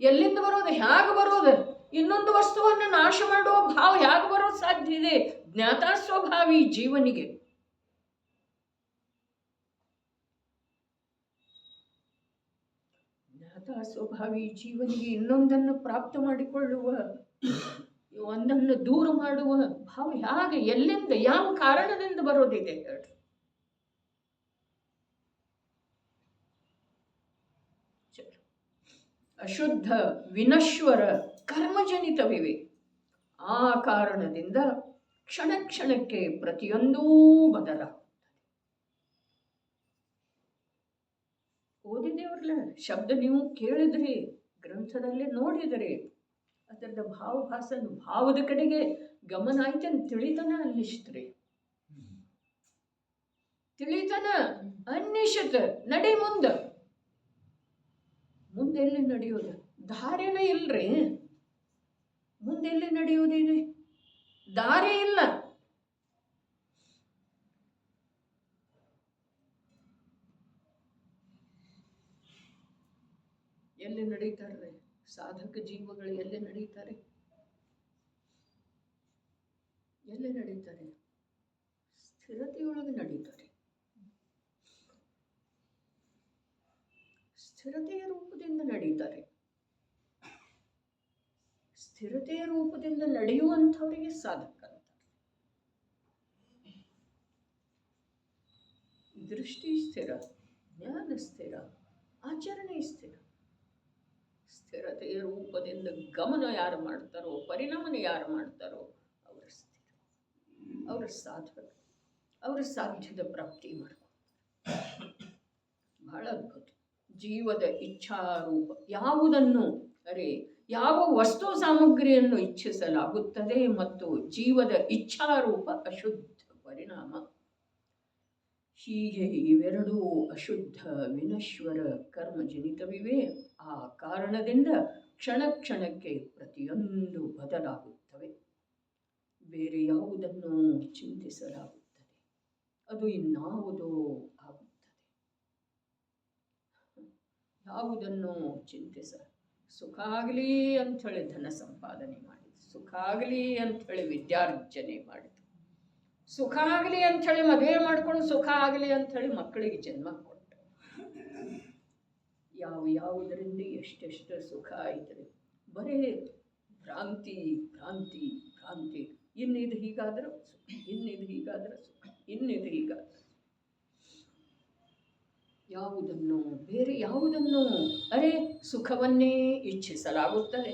ಎಲ್ಲಿಂದ ಬರೋದು? ಹೇಗೆ ಬರೋದು? ಇನ್ನೊಂದು ವಸ್ತುವನ್ನು ನಾಶ ಮಾಡುವ ಭಾವ ಹೇಗೆ ಬರೋದು ಸಾಧ್ಯ ಇದೆ? ಜ್ಞಾತ ಸ್ವಭಾವಿ ಜೀವನಿಗೆ. ಸ್ವಭಾವಿ ಜೀವನಿಗೆ ಇನ್ನೊಂದನ್ನು ಪ್ರಾಪ್ತ ಮಾಡಿಕೊಳ್ಳುವ, ಒಂದನ್ನು ದೂರ ಮಾಡುವ ಭಾವ ಹೇಗೆ, ಎಲ್ಲಿಂದ, ಯಾವ ಕಾರಣದಿಂದ ಬರೋದಿದೆ? ಅಶುದ್ಧ ವಿನಶ್ವರ ಕರ್ಮಜನಿತವಿವೆ. ಆ ಕಾರಣದಿಂದ ಕ್ಷಣ ಕ್ಷಣಕ್ಕೆ ಪ್ರತಿಯೊಂದೂ ಬದಲಾಗುತ್ತದೆ. ಓದಿದೇವ್ರಲ್ಲ, ಶಬ್ದ ನೀವು ಕೇಳಿದ್ರಿ, ಗ್ರಂಥದಲ್ಲೇ ನೋಡಿದರೆ ಅದರದ ಭಾವಭಾಸನ ಭಾವದ ಕಡೆಗೆ ಗಮನ ಆಯ್ತೇನು ತಿಳಿತನ ಅನ್ನಿಸ್ತ್ರಿ. ತಿಳಿತನ ಅನ್ನಿಶತ್ ನಡಿ ಮುಂದೆಲ್ಲಿ ನಡೆಯೋದು? ದಾರಿನ ಇಲ್ರಿ. ಮುಂದೆಲ್ಲಿ ನಡೆಯುವುದಿದೆ? ದಾರಿ ಇಲ್ಲ. ಎಲ್ಲಿ ನಡೀತಾರೆ ಸಾಧಕ ಜೀವಗಳು? ಎಲ್ಲಿ ನಡೀತಾರೆ? ಎಲ್ಲಿ ನಡೀತಾರೆ? ಸ್ಥಿರತೆಯೊಳಗೆ ನಡೀತಾರೆ. ಸ್ಥಿರತೆಯ ರೂಪದಿಂದ ನಡೀತಾರೆ. ಸ್ಥಿರತೆಯ ರೂಪದಿಂದ ನಡೆಯುವಂಥವರಿಗೆ ಸಾಧಕ ಅಂತಾರೆ. ದೃಷ್ಟಿ ಸ್ಥಿರ, ಜ್ಞಾನ ಸ್ಥಿರ, ಆಚರಣೆ ಸ್ಥಿರ. ಸ್ಥಿರತೆಯ ರೂಪದಿಂದ ಗಮನ ಯಾರು ಮಾಡ್ತಾರೋ, ಪರಿಣಾಮನ ಯಾರು ಮಾಡ್ತಾರೋ ಅವರ ಸ್ಥಿರ, ಅವರ ಸಾಧಕ, ಅವರ ಸಾಧ್ಯದ ಪ್ರಾಪ್ತಿ ಮಾಡ್ತಾರೆ. ಬಹಳ ಅದ್ಭುತ. ಜೀವದ ಇಚ್ಛಾರೂಪ ಯಾವುದನ್ನು, ಯಾವ ವಸ್ತು ಸಾಮಗ್ರಿಯನ್ನು ಇಚ್ಛಿಸಲಾಗುತ್ತದೆ ಮತ್ತು ಜೀವದ ಇಚ್ಛಾರೂಪ ಅಶುದ್ಧ ಪರಿಣಾಮ. ಹೀಗೆ ಇವೆರಡೂ ಅಶುದ್ಧ ವಿನಶ್ವರ ಕರ್ಮಜನಿತವಿವೆ. ಆ ಕಾರಣದಿಂದ ಕ್ಷಣ ಕ್ಷಣಕ್ಕೆ ಪ್ರತಿಯೊಂದು ಬದಲಾಗುತ್ತವೆ. ಬೇರೆ ಯಾವುದನ್ನು ಚಿಂತಿಸಲಾಗುತ್ತದೆ, ಅದು ಇನ್ನಾವುದೋ ಆಗುತ್ತದೆ. ಯಾವುದನ್ನು ಸುಖ ಆಗಲಿ ಅಂಥೇಳಿ ಧನ ಸಂಪಾದನೆ ಮಾಡಿದ್ರು, ಸುಖ ಆಗಲಿ ಅಂಥೇಳಿ ವಿದ್ಯಾರ್ಜನೆ ಮಾಡಿದ್ರು, ಸುಖ ಆಗಲಿ ಅಂಥೇಳಿ ಮದುವೆ ಮಾಡ್ಕೊಂಡು ಸುಖ ಆಗಲಿ ಅಂಥೇಳಿ ಮಕ್ಕಳಿಗೆ ಜನ್ಮ ಕೊಟ್ಟು, ಯಾವುದರಿಂದ ಎಷ್ಟೆಷ್ಟು ಸುಖ ಆಯ್ತು. ಬರೀ ಭ್ರಾಂತಿ ಭ್ರಾಂತಿ ಭ್ರಾಂತಿ. ಇನ್ನಿದು ಹೀಗಾದ್ರೆ ಸುಖ, ಇನ್ನಿದು ಹೀಗಾದ್ರೆ ಸುಖ, ಇನ್ನಿದು ಹೀಗಾದ್ರೆ. ಯಾವುದನ್ನು, ಬೇರೆ ಯಾವುದನ್ನು ಸುಖವನ್ನೇ ಇಚ್ಛಿಸಲಾಗುತ್ತದೆ.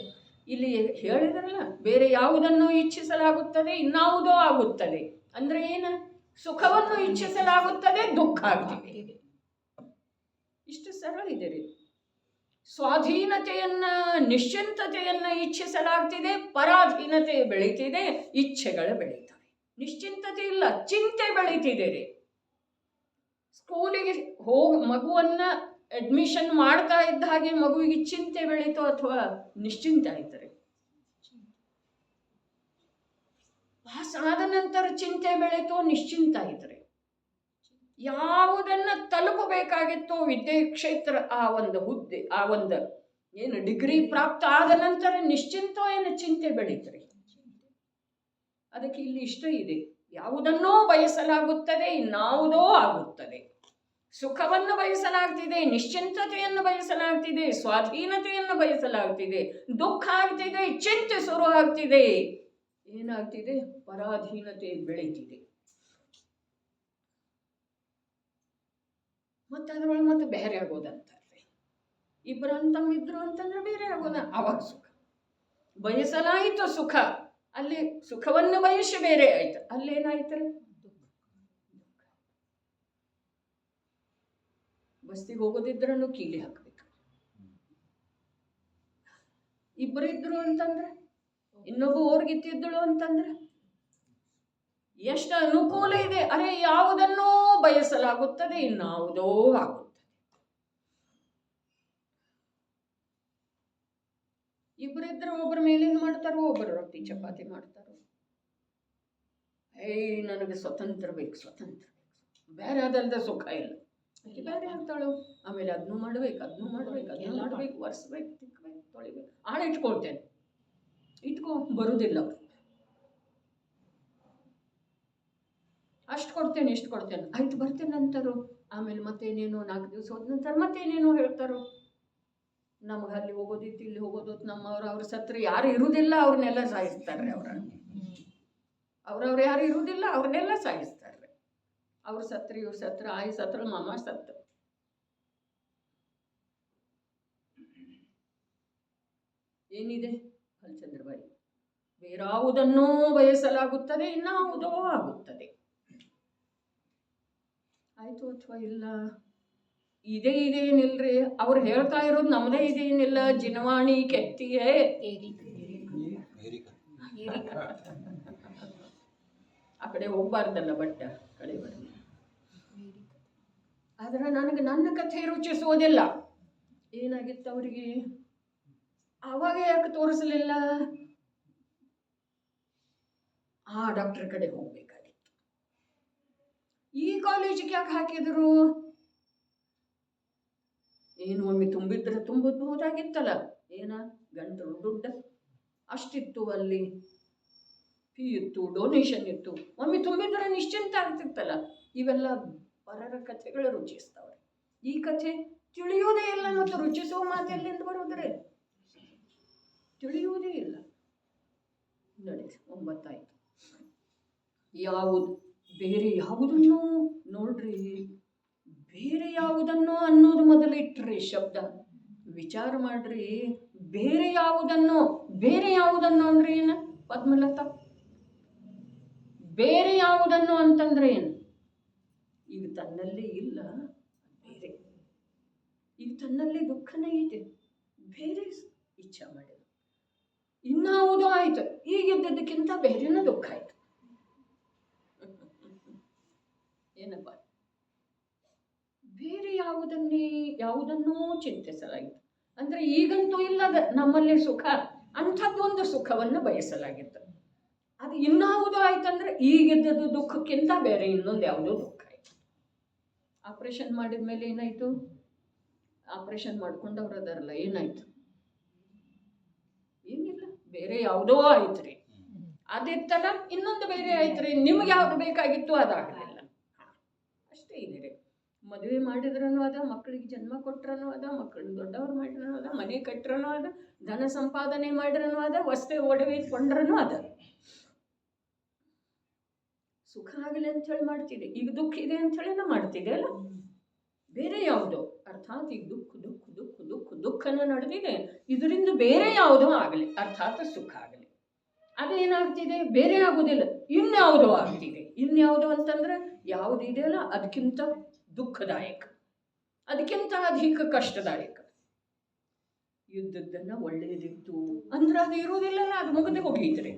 ಇಲ್ಲಿ ಹೇಳಿದ್ರಲ್ಲ, ಬೇರೆ ಯಾವುದನ್ನು ಇಚ್ಛಿಸಲಾಗುತ್ತದೆ, ಇನ್ನಾವುದೋ ಆಗುತ್ತದೆ. ಅಂದ್ರೆ ಏನು? ಸುಖವನ್ನು ಇಚ್ಛಿಸಲಾಗುತ್ತದೆ, ದುಃಖ ಆಗ್ತದೆ. ಇಷ್ಟು ಸರಳ ಇದೆ ರೀ. ಸ್ವಾಧೀನತೆಯನ್ನ, ನಿಶ್ಚಿಂತತೆಯನ್ನ ಇಚ್ಛಿಸಲಾಗ್ತಿದೆ, ಪರಾಧೀನತೆ ಬೆಳೀತಿದೆ, ಇಚ್ಛೆಗಳು ಬೆಳೀತವೆ. ನಿಶ್ಚಿಂತತೆ ಇಲ್ಲ, ಚಿಂತೆ ಬೆಳೀತಿದೆ ರೀ. ಸ್ಕೂಲಿಗೆ ಮಗುವನ್ನ ಅಡ್ಮಿಷನ್ ಮಾಡ್ತಾ ಇದ್ದ ಹಾಗೆ ಮಗುವಿಗೆ ಚಿಂತೆ ಬೆಳೀತೋ ಅಥವಾ ನಿಶ್ಚಿಂತೆ ಆಯ್ತಾರೆ? ಪಾಸ್ ಆದ ನಂತರ ಚಿಂತೆ ಬೆಳೀತೋ ನಿಶ್ಚಿಂತ ಆಯ್ತಾರೆ? ಯಾವುದನ್ನ ತಲುಪಬೇಕಾಗಿತ್ತೋ ವಿದ್ಯೆ ಕ್ಷೇತ್ರ, ಆ ಒಂದು ಹುದ್ದೆ, ಆ ಒಂದು ಏನು ಡಿಗ್ರಿ ಪ್ರಾಪ್ತ ಆದ ನಂತರ ನಿಶ್ಚಿಂತೋ ಏನು ಚಿಂತೆ ಬೆಳೀತಾರೆ? ಅದಕ್ಕೆ ಇಲ್ಲಿ ಇಷ್ಟ ಇದೆ. ಯಾವುದನ್ನೋ ಬಯಸಲಾಗುತ್ತದೆ, ಇನ್ನಾವುದೋ ಆಗುತ್ತದೆ. ಸುಖವನ್ನು ಬಯಸಲಾಗ್ತಿದೆ, ನಿಶ್ಚಿಂತತೆಯನ್ನು ಬಯಸಲಾಗ್ತಿದೆ, ಸ್ವಾಧೀನತೆಯನ್ನು ಬಯಸಲಾಗ್ತಿದೆ, ದುಃಖ ಆಗ್ತಿದೆ, ಚಿಂತೆ ಶುರು ಆಗ್ತಿದೆ. ಏನಾಗ್ತಿದೆ? ಪರಾಧೀನತೆ ಬೆಳೀತಿದೆ. ಮತ್ತೆ ಅದರೊಳಗೆ ಮತ್ತೆ ಬೇರೆ ಆಗೋದಂತಾರೆ. ಇಬ್ಬರು ಅಂತಂದಿದ್ರು ಅಂತಂದ್ರೆ ಬೇರೆ ಆಗೋದ. ಅವಾಗ ಸುಖ ಬಯಸಲಾಯಿತು. ಸುಖ ಅಲ್ಲಿ ಸುಖವನ್ನು ಬಯಸಿ ಬೇರೆ ಆಯ್ತು, ಅಲ್ಲೇನಾಯ್ತಾರೆ? ಬಸ್ತಿಗೆ ಹೋಗೋದಿದ್ರೂ ಕೀಲಿ ಹಾಕ್ಬೇಕು. ಇಬ್ಬರಿದ್ರು ಅಂತಂದ್ರೆ, ಇನ್ನೊಬ್ಬ ಓರ್ಗಿತ್ತಿದ್ದಳು ಅಂತಂದ್ರೆ ಎಷ್ಟು ಅನುಕೂಲ ಇದೆ. ಯಾವುದನ್ನೋ ಬಯಸಲಾಗುತ್ತದೆ, ಇನ್ನಾವುದೋ ಆಗುತ್ತದೆ. ಇಬ್ಬರಿದ್ರೆ ಒಬ್ಬರ ಮೇಲೇನು ಮಾಡ್ತಾರೋ, ಒಬ್ಬರು ರೊಟ್ಟಿ ಚಪಾತಿ ಮಾಡ್ತಾರೋ. ನನಗೆ ಸ್ವತಂತ್ರ ಬೇಕು, ಸ್ವತಂತ್ರ ಬೇಕು, ಬೇರೆ ಅದಲ್ದ ಸುಖ ಇಲ್ಲ. ಬೇರೆ ಆಗ್ತಾಳು. ಆಮೇಲೆ ಅದನ್ನು ಮಾಡ್ಬೇಕು, ಅದನ್ನು ಒರೆಸ್ಬೇಕು, ತಿಕ್ಕಬೇಕು, ತೊಳಿಬೇಕು. ಇಟ್ಕೊಳ್ತೇನೆ, ಬರುದಿಲ್ಲ. ಅಷ್ಟು ಕೊಡ್ತೇನೆ, ಇಷ್ಟು ಕೊಡ್ತೇನೆ, ಆಯ್ತು ಬರ್ತೇನೆ ಅಂತಾರೋ. ಆಮೇಲೆ ಮತ್ತೇನೇನೋ 4 ದಿವಸ ಹೋದ ನಂತರ ಮತ್ತೇನೇನೋ ಹೇಳ್ತಾರೋ. ನಮ್ಗೆ ಅಲ್ಲಿ ಹೋಗೋದಿತ್ತು, ಇಲ್ಲಿ ಹೋಗೋದು, ಅವ್ರ ಸತ್ರ ಯಾರು ಇರುವುದಿಲ್ಲ, ಅವ್ರನ್ನೆಲ್ಲ ಸಾಯಿಸ್ತಾರೆ. ಅವ್ರವ್ರು ಯಾರು ಇರುವುದಿಲ್ಲ, ಅವ್ರನ್ನೆಲ್ಲ ಸಾಯಿಸ್ತಾರೆ. ಅವ್ರ ಸತ್ರ, ಇವ್ರ ಸತ್ರ, ಆಯಿ ಸತ್ರ, ಮಾಮ ಸತ್ರ. ಏನಿದೆ ಹಲ್ಚಂದ್ರಬಾಯಿ, ಬೇರಾವುದನ್ನೋ ಬಯಸಲಾಗುತ್ತದೆ, ಇನ್ನಾವುದೋ ಆಗುತ್ತದೆ. ಆಯ್ತು ಅಥವಾ ಇಲ್ಲ? ಇದೇನಿಲ್ರಿ, ಅವ್ರು ಹೇಳ್ತಾ ಇರೋದು ನಮ್ದೇ ಇದೇನಿಲ್ಲ. ಜಿನವಾಣಿ ಕೆತ್ತಿಯೇ ಆ ಕಡೆ ಹೋಗ್ಬಾರ್ದಲ್ಲ, ಬಟ್ಟ ಕಡೆ ಬರಲಿ. ಆದ್ರೆ ನನಗೆ ನನ್ನ ಕಥೆ ರುಚಿಸೋದಿಲ್ಲ. ಏನಾಗಿತ್ತು ಅವರಿಗೆ? ಆವಾಗ ಯಾಕೆ ತೋರಿಸಲಿಲ್ಲ? ಆ ಡಾಕ್ಟರ್ ಕಡೆ ಹೋಗ್ಬೇಕಾಗಿತ್ತು. ಈ ಕಾಲೇಜಿಗೆ ಯಾಕೆ ಹಾಕಿದ್ರು? ಏನು ಒಮ್ಮೆ ತುಂಬಿದ್ರೆ ತುಂಬಬಹುದಾಗಿತ್ತಲ್ಲ. ಏನ ಗಂಟಲು ದುಡ್ಡ ಅಷ್ಟಿತ್ತು, ಅಲ್ಲಿ ಫೀ ಇತ್ತು, ಡೊನೇಷನ್ ಇತ್ತು. ಒಮ್ಮೆ ತುಂಬಿದ್ರೆ ನಿಶ್ಚಿಂತ ಆಗ್ತಿತ್ತಲ್ಲ. ಇವೆಲ್ಲ ಪರರ ಕಥೆಗಳು ರುಚಿಸ್ತವೆ. ಈ ಕಥೆ ತಿಳಿಯೋದೇ ಇಲ್ಲ, ಮತ್ತು ರುಚಿಸುವ ಮಾತೆಲ್ಲಿಂದ ಬರೋದ್ರೆ ತಿಳಿಯುವುದೇ ಇಲ್ಲ. ನೋಡಿ, 9 ಆಯ್ತು. ಯಾವುದು ಬೇರೆ ಯಾವುದನ್ನೋ ನೋಡ್ರಿ, ಬೇರೆ ಯಾವುದನ್ನೋ ಅನ್ನೋದು ಮೊದಲು ಇಟ್ರಿ ಶಬ್ದ. ವಿಚಾರ ಮಾಡ್ರಿ, ಬೇರೆ ಯಾವುದನ್ನೋ ಅಂದ್ರೆ ಏನು? ಪದ್ಮಲತಾ, ಬೇರೆ ಯಾವುದನ್ನೋ ಅಂತಂದ್ರೆ ಏನು? ಈಗ ತನ್ನಲ್ಲೇ ಇಲ್ಲ, ಬೇರೆ. ಈಗ ತನ್ನಲ್ಲಿ ದುಃಖನೇ ಇದೆ, ಬೇರೆ ಇಚ್ಛಾ ಮಾಡಿದ. ಇನ್ನಾವುದೋ ಆಯ್ತು, ಈಗಿದ್ದದಕ್ಕಿಂತ ಬೇರೆನ ದುಃಖ ಆಯ್ತು. ಏನಪ್ಪ? ಬೇರೆ ಯಾವುದನ್ನೋ ಚಿಂತಿಸಲಾಗಿತ್ತು. ಅಂದ್ರೆ ಈಗಂತೂ ಇಲ್ಲದ ನಮ್ಮಲ್ಲಿ ಸುಖ, ಅಂಥದ್ದೊಂದು ಸುಖವನ್ನು ಬಯಸಲಾಗಿತ್ತು. ಅದು ಇನ್ನಾವುದೋ ಆಯ್ತಂದ್ರೆ ಈಗಿದ್ದದ್ದು ದುಃಖಕ್ಕಿಂತ ಬೇರೆ ಇನ್ನೊಂದು ಯಾವುದೋ ದುಃಖ ಆಯ್ತು. ಆಪರೇಷನ್ ಮಾಡಿದ ಮೇಲೆ ಏನಾಯ್ತು? ಆಪರೇಷನ್ ಮಾಡ್ಕೊಂಡವ್ರು ಅದಾರಲ್ಲ, ಏನಾಯ್ತು? ಏನಿಲ್ಲ, ಬೇರೆ ಯಾವುದೋ ಆಯ್ತ್ರಿ. ಅದಿತ್ತಲ್ಲ, ಇನ್ನೊಂದು ಬೇರೆ ಆಯ್ತ್ರಿ. ನಿಮ್ಗೆ ಯಾವ್ದು ಬೇಕಾಗಿತ್ತು ಅದಾಗಲಿಲ್ಲ. ಅಷ್ಟೇ ಇದೆ. ಮದುವೆ ಮಾಡಿದ್ರನೂ ಅದ, ಮಕ್ಕಳಿಗೆ ಜನ್ಮ ಕೊಟ್ರನೂ ಅದ, ಮಕ್ಕಳು ದೊಡ್ಡವ್ರು ಮಾಡಿದ್ರೂ ಅದ, ಮನೆ ಕಟ್ಟ್ರನೂ ಅದ, ಧನ ಸಂಪಾದನೆ ಮಾಡಿದ್ರೂ ಅದ, ವಸ್ತೆ ಒಡವೆ ಕೊಂಡ್ರನೂ ಅದ. ಸುಖ ಆಗಲಿ ಅಂತ ಹೇಳಿ ಮಾಡ್ತಿದೆ. ಈಗ ದುಃಖ ಇದೆ ಅಂತ ಹೇಳಿ ಮಾಡ್ತಿದೆ ಅಲ್ಲ, ಬೇರೆ ಯಾವುದೋ. ಅರ್ಥಾತ್ ಈಗ ದುಃಖನ ನಡೆದಿದೆ, ಇದರಿಂದ ಬೇರೆ ಯಾವುದೋ ಆಗಲಿ, ಅರ್ಥಾತ್ ಸುಖ ಆಗಲಿ. ಅದೇನಾಗ್ತಿದೆ? ಬೇರೆ ಆಗುದಿಲ್ಲ, ಇನ್ಯಾವುದೋ ಆಗ್ತಿದೆ. ಇನ್ಯಾವುದೋ ಅಂತಂದ್ರೆ ಯಾವುದಿದೆಯಲ್ಲ ಅದಕ್ಕಿಂತ ದುಃಖದಾಯಕ, ಅದಕ್ಕಿಂತ ಅಧಿಕ ಕಷ್ಟದಾಯಕ. ಯುದ್ಧದ್ದನ್ನ ಒಳ್ಳೆಯದಿತ್ತು ಅಂದ್ರೆ ಅದು ಇರುವುದಿಲ್ಲಲ್ಲ, ಅದು ಮುಗದೆ ಹೋಗಿದ್ರೆ